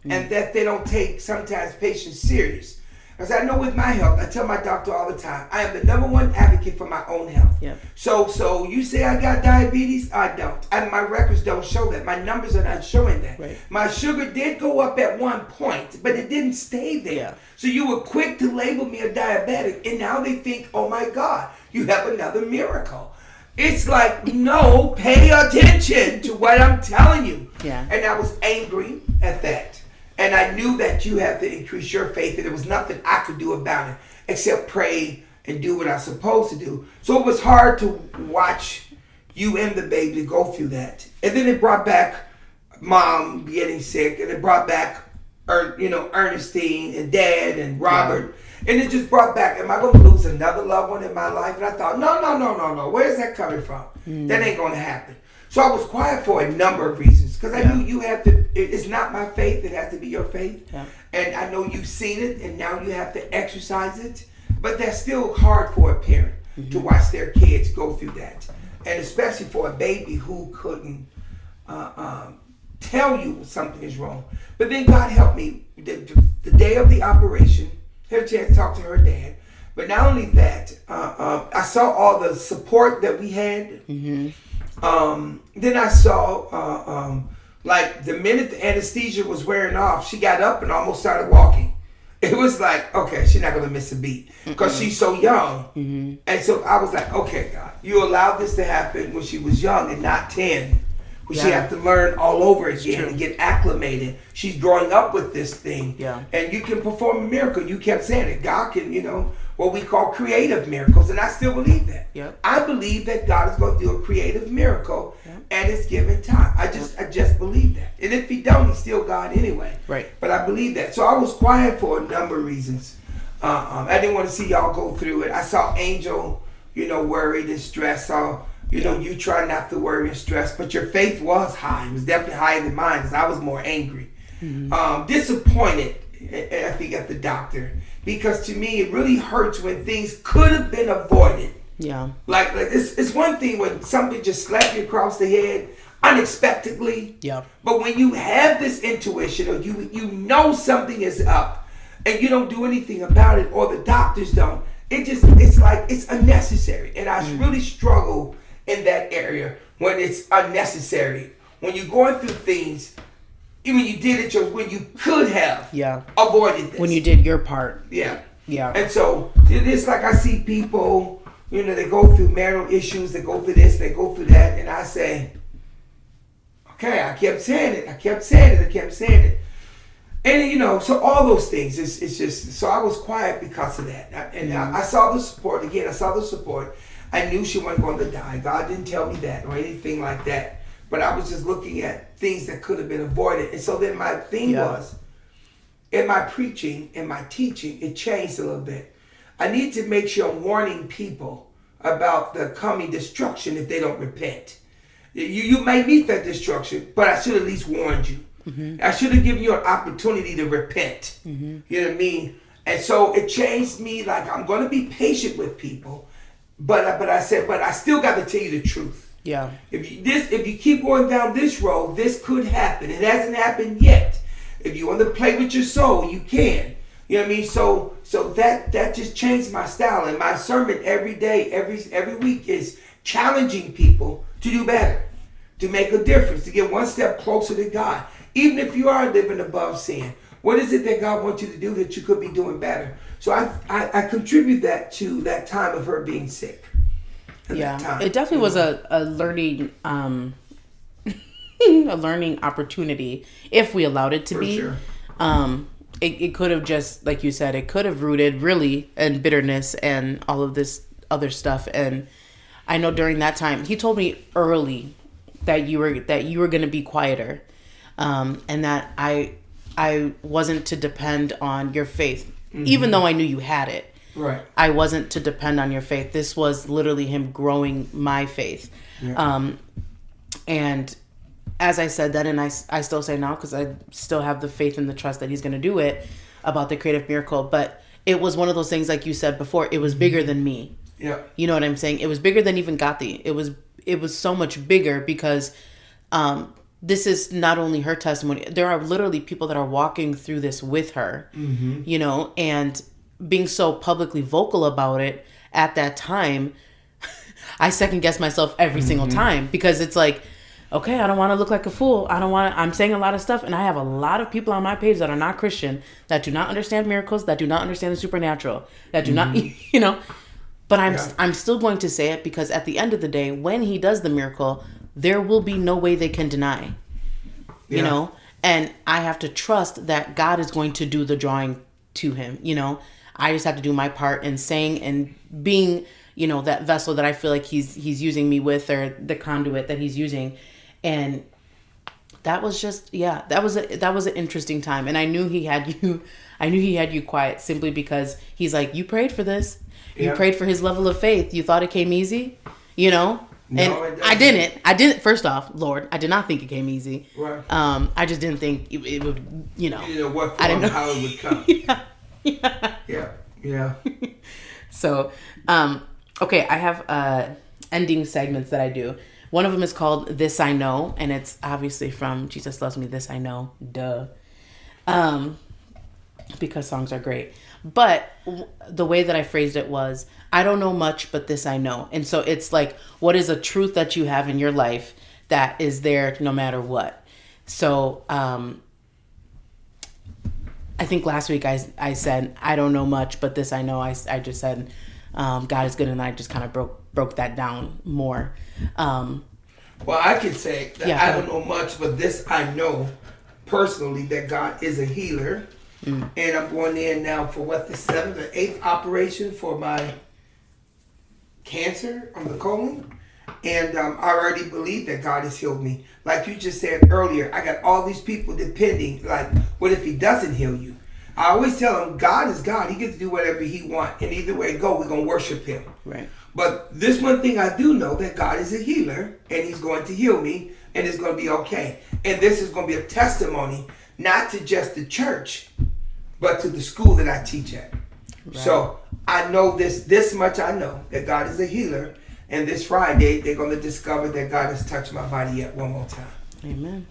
and that they don't take sometimes patients serious. Because I know with my health, I tell my doctor all the time, I am the #1 advocate for my own health. Yep. So you say I got diabetes? I don't. My records don't show that. My numbers are not showing that. Right. My sugar did go up at one point, but it didn't stay there. Yeah. So you were quick to label me a diabetic, and now they think, oh my God, you have another miracle. It's like, no, pay attention to what I'm telling you. Yeah. And I was angry at that. And I knew that you had to increase your faith, and there was nothing I could do about it except pray and do what I'm supposed to do. So it was hard to watch you and the baby go through that. And then it brought back mom getting sick, and it brought back, Ernestine and dad and Robert. Yeah. And it just brought back, am I going to lose another loved one in my life? And I thought, no. Where's that coming from? That ain't going to happen. So I was quiet for a number of reasons, because I knew you have to, it's not my faith, it has to be your faith. Yeah. And I know you've seen it, and now you have to exercise it. But that's still hard for a parent to watch their kids go through that. And especially for a baby who couldn't tell you something is wrong. But then God helped me. The day of the operation, had a chance to talk to her dad. But not only that, I saw all the support that we had. Then I saw, like, the minute the anesthesia was wearing off, she got up and almost started walking. It was like, okay, she's not going to miss a beat because she's so young. And so I was like, okay, God, you allowed this to happen when she was young and not 10. When she had to learn all over again and get acclimated. She's growing up with this thing. Yeah. And you can perform a miracle. You kept saying it. God can, what we call creative miracles. And I still believe that. Yep. I believe that God is going to do a creative miracle at His given time. I just believe that. And if He don't, He's still God anyway. Right. But I believe that. So I was quiet for a number of reasons. I didn't want to see y'all go through it. I saw Angel, worried and stressed. You try not to worry and stress, but your faith was high. It was definitely higher than mine because I was more angry. Disappointed, I think, at the doctor. Because to me, it really hurts when things could have been avoided. Yeah. Like it's one thing when something just slapped you across the head unexpectedly. Yeah. But when you have this intuition or you know something is up and you don't do anything about it, or the doctors don't, it's like it's unnecessary. And I really struggle in that area when it's unnecessary. When you're going through things, even you did it when you could have avoided this. When you did your part. Yeah. Yeah. And so it's like I see people, they go through marital issues, they go through this, they go through that, and I say, okay, I kept saying it. And so all those things, it's just, so I was quiet because of that. I saw the support, I knew she wasn't going to die. God didn't tell me that or anything like that. But I was just looking at things that could have been avoided. And so then my thing was, in my preaching, in my teaching, it changed a little bit. I need to make sure I'm warning people about the coming destruction if they don't repent. You may meet that destruction, but I should at least warned you. I should have given you an opportunity to repent. You know what I mean? And so it changed me. Like, I'm going to be patient with people. But I said, but I still got to tell you the truth. Yeah. If you keep going down this road, this could happen. It hasn't happened yet. If you want to play with your soul, you can. You know what I mean? So that just changed my style. And my sermon every day, every week is challenging people to do better, to make a difference, to get one step closer to God. Even if you are living above sin, what is it that God wants you to do that you could be doing better? So I contribute that to that time of her being sick. Yeah, it definitely was a learning a learning opportunity if we allowed it to be. Sure. It could have just, like you said, it could have rooted really in bitterness and all of this other stuff. And I know during that time, he told me early that you were going to be quieter, and that I wasn't to depend on your faith. Even though I knew you had it, right? I wasn't to depend on your faith. This was literally him growing my faith. Yeah. And as I said that, and I still say now, because I still have the faith and the trust that he's going to do it about the creative miracle. But it was one of those things, like you said before, it was bigger than me. Yeah. You know what I'm saying? It was bigger than even Gati. It was so much bigger because this is not only her testimony. There are literally people that are walking through this with her, and being so publicly vocal about it at that time, I second guess myself every single time, because it's like, okay, I don't want to look like a fool. I'm saying a lot of stuff, and I have a lot of people on my page that are not Christian, that do not understand miracles, that do not understand the supernatural, that do not, but I'm still going to say it, because at the end of the day, when he does the miracle, there will be no way they can deny, and I have to trust that God is going to do the drawing to him. I just have to do my part in saying and being, you know, that vessel that I feel like he's using me with, or the conduit that he's using. And that was just, that was an interesting time. And I knew he had you quiet simply because he's like, you prayed for this. You prayed for his level of faith. You thought it came easy, you know? No, and I didn't. First off, Lord, I did not think it came easy. Right. I just didn't think it would, you know. You didn't know what form, I didn't know how it would come. Yeah. So, okay, I have ending segments that I do. One of them is called This I Know, and it's obviously from Jesus Loves Me, This I Know, duh. Because songs are great. But the way that I phrased it was, I don't know much, but this I know. And so it's like, what is a truth that you have in your life that is there no matter what? So I think last week I said, I don't know much, but this I know. I just said, God is good, and I just kind of broke that down more. Well, I can say that I don't know much, but this I know personally, that God is a healer. And I'm going in now for the 7th or 8th operation for my cancer on the colon. And I already believe that God has healed me. Like you just said earlier, I got all these people depending, like, what if he doesn't heal you? I always tell them, God is God. He gets to do whatever he wants. And either way it go, we're going to worship him. Right. But this one thing I do know, that God is a healer, and he's going to heal me, and it's going to be okay. And this is going to be a testimony, not to just the church, but to the school that I teach at. Right. So I know this much I know, that God is a healer. And this Friday, they're going to discover that God has touched my body yet one more time. Amen.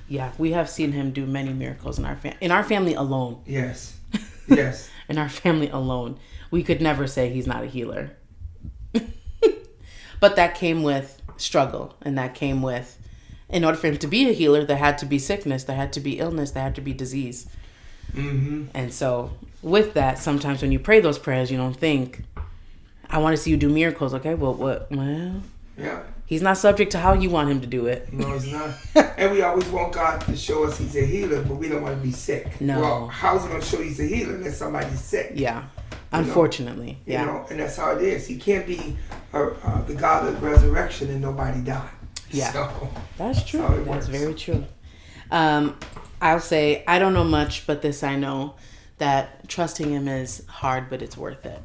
Yeah, we have seen him do many miracles in our family alone. Yes. Yes. In our family alone. We could never say he's not a healer. But that came with struggle, and that came with, in order for him to be a healer, there had to be sickness, there had to be illness, there had to be disease. Mm-hmm. And so with that, sometimes when you pray those prayers, you don't think, I want to see you do miracles. Okay, well, what? Well, yeah. He's not subject to how you want him to do it. No, he's not. And we always want God to show us he's a healer, but we don't want to be sick. No. Well, how's he going to show he's a healer unless somebody's sick? Yeah. Unfortunately. You know, and that's how it is. He can't be the God of resurrection and nobody died. Yeah. So, that's true. That's very true. I'll say, I don't know much, but this I know, that trusting him is hard, but it's worth it.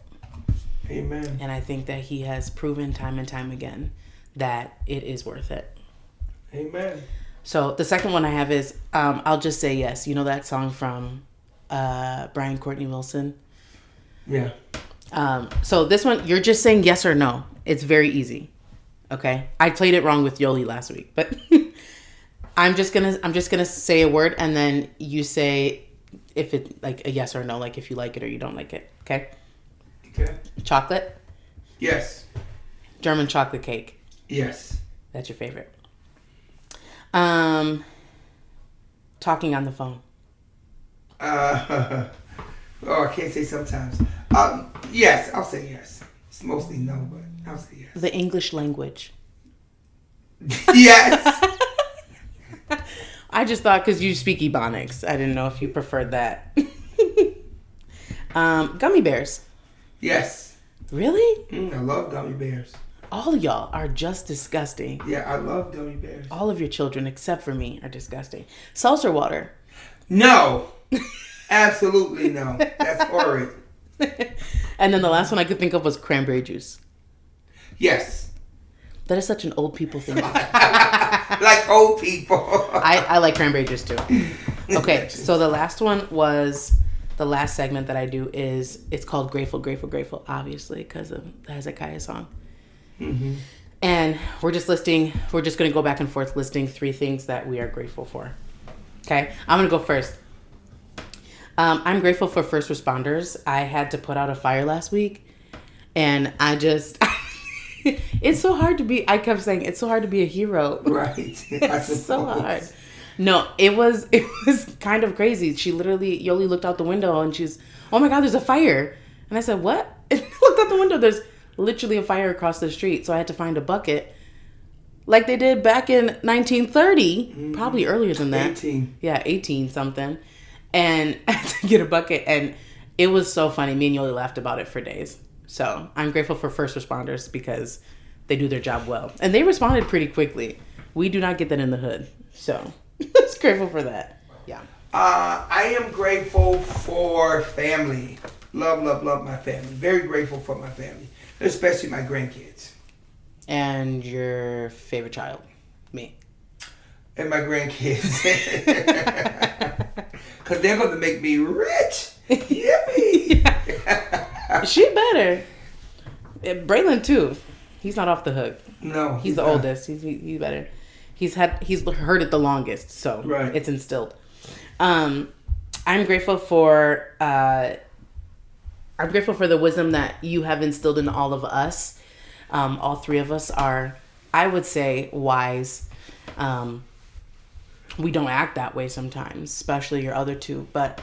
Amen. And I think that he has proven time and time again that it is worth it. Amen. So the second one I have is, I'll just say yes. You know that song from Brian Courtney Wilson? Yeah. So this one, you're just saying yes or no. It's very easy. Okay? I played it wrong with Yoli last week, but I'm just gonna say a word, and then you say if it like a yes or no, like if you like it or you don't like it. Okay? Okay. Chocolate? Yes. German chocolate cake? Yes. That's your favorite. Talking on the phone? I can't say sometimes. Yes, I'll say yes. It's mostly no, but I'll say yes. The English language? Yes. I just thought because you speak Ebonics. I didn't know if you preferred that. Gummy bears? Yes. Really? I love gummy bears. All of y'all are just disgusting. Yeah, I love gummy bears. All of your children, except for me, are disgusting. Seltzer water? No. Absolutely no. That's horrid. And then the last one I could think of was cranberry juice. Yes. That is such an old people thing. Like old people. I like cranberry juice too. Okay, so the last one was, the last segment that I do is, it's called Grateful, Grateful, Grateful, obviously, because of the Hezekiah song. Mm-hmm. And we're just going to go back and forth listing 3 things that we are grateful for. Okay, I'm going to go first. I'm grateful for first responders. I had to put out a fire last week, and I just, it's so hard to be, I kept saying, it's so hard to be a hero. Right. It's so hard. No, it was kind of crazy. Yoli looked out the window and she's, oh my God, there's a fire. And I said, what? And I looked out the window, there's literally a fire across the street. So I had to find a bucket like they did back in 1930, probably earlier than that. 18. Yeah, 18 something. And I had to get a bucket, and It was so funny. Me and Yoli laughed about it for days. So I'm grateful for first responders because they do their job well. And they responded pretty quickly. We do not get that in the hood. So just grateful for that. Yeah. I am grateful for family. Love, love, love my family. Very grateful for my family, especially my grandkids. And your favorite child? Me. And my grandkids. Because they're going to make me rich. Yippee. She better. Braylon, too. He's not off the hook. No. He's the oldest. He's better. He's heard it the longest, so right. It's instilled. I'm grateful for the wisdom that you have instilled in all of us. All three of us are, I would say, wise. We don't act that way sometimes, especially your other two. But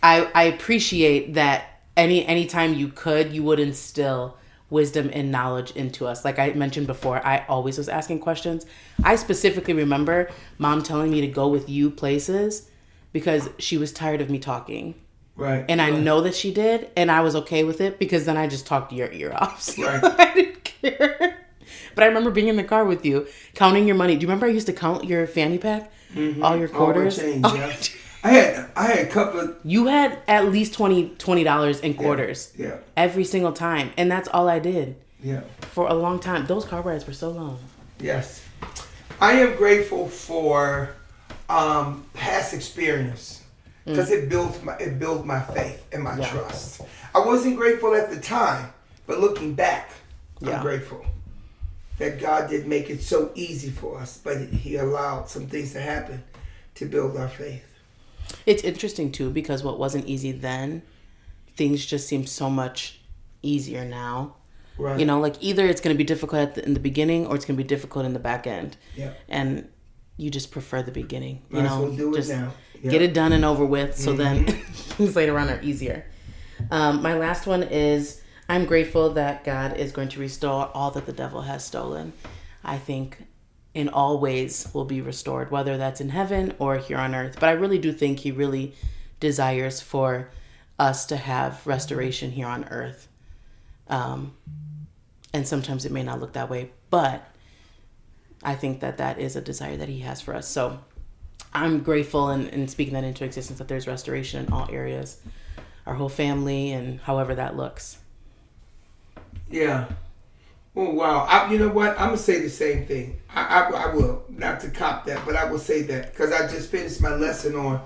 I appreciate that anytime you would instill wisdom and knowledge into us. Like I mentioned before, I always was asking questions. I specifically remember Mom telling me to go with you places because she was tired of me talking. Right. And I know that she did, and I was okay with it because then I just talked your ear off. So right. I didn't care. But I remember being in the car with you, counting your money. Do you remember I used to count your fanny pack? Mm-hmm. All your quarters? All change, yeah. I had a couple of... You had at least $20 in quarters. Yeah. Every single time. And that's all I did. Yeah. For a long time. Those car rides were so long. Yes. I am grateful for past experience. Because it built my faith and my trust. I wasn't grateful at the time, but looking back, I'm grateful that God did make it so easy for us, but He allowed some things to happen to build our faith. It's interesting too, because what wasn't easy then, things just seem so much easier now. Right. You know, like either it's going to be difficult in the beginning or it's going to be difficult in the back end. Yeah. And you just prefer the beginning. You Might know, as well do just it now. Get it done and over with, so then things later on are easier. My last one is I'm grateful that God is going to restore all that the devil has stolen. I think in all ways will be restored, whether that's in heaven or here on earth. But I really do think He really desires for us to have restoration here on earth. And sometimes it may not look that way, but I think that is a desire that He has for us. So I'm grateful and speaking that into existence that there's restoration in all areas, our whole family, and however that looks. Yeah. Oh, wow. You know what? I'm going to say the same thing. I will. Not to cop that, but I will say that because I just finished my lesson on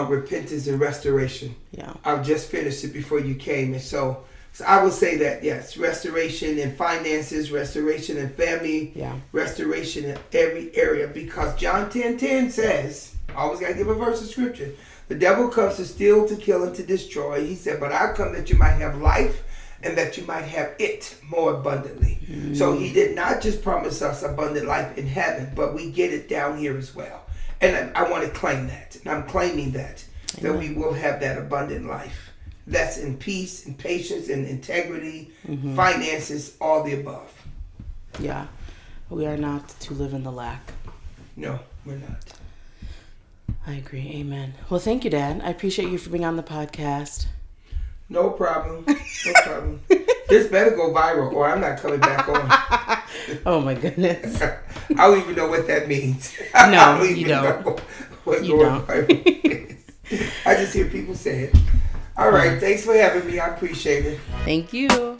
repentance and restoration. Yeah. I just finished it before you came. And so I will say that, yes, restoration in finances, restoration in family, restoration in every area. Because John 10:10 says, I always got to give a verse of scripture, the devil comes to steal, to kill, and to destroy. He said, but I come that you might have life and that you might have it more abundantly. So He did not just promise us abundant life in heaven, but we get it down here as well. And I want to claim that. And I'm claiming that we will have that abundant life. That's in peace and patience and integrity, finances, all the above. Yeah. We are not to live in the lack. No, we're not. I agree. Amen. Well, thank you, Dad. I appreciate you for being on the podcast. No problem. No problem. This better go viral or I'm not coming back on. Oh, my goodness. I don't even know what that means. No, you don't. You don't. I just hear people say it. All right. Thanks for having me. I appreciate it. Thank you.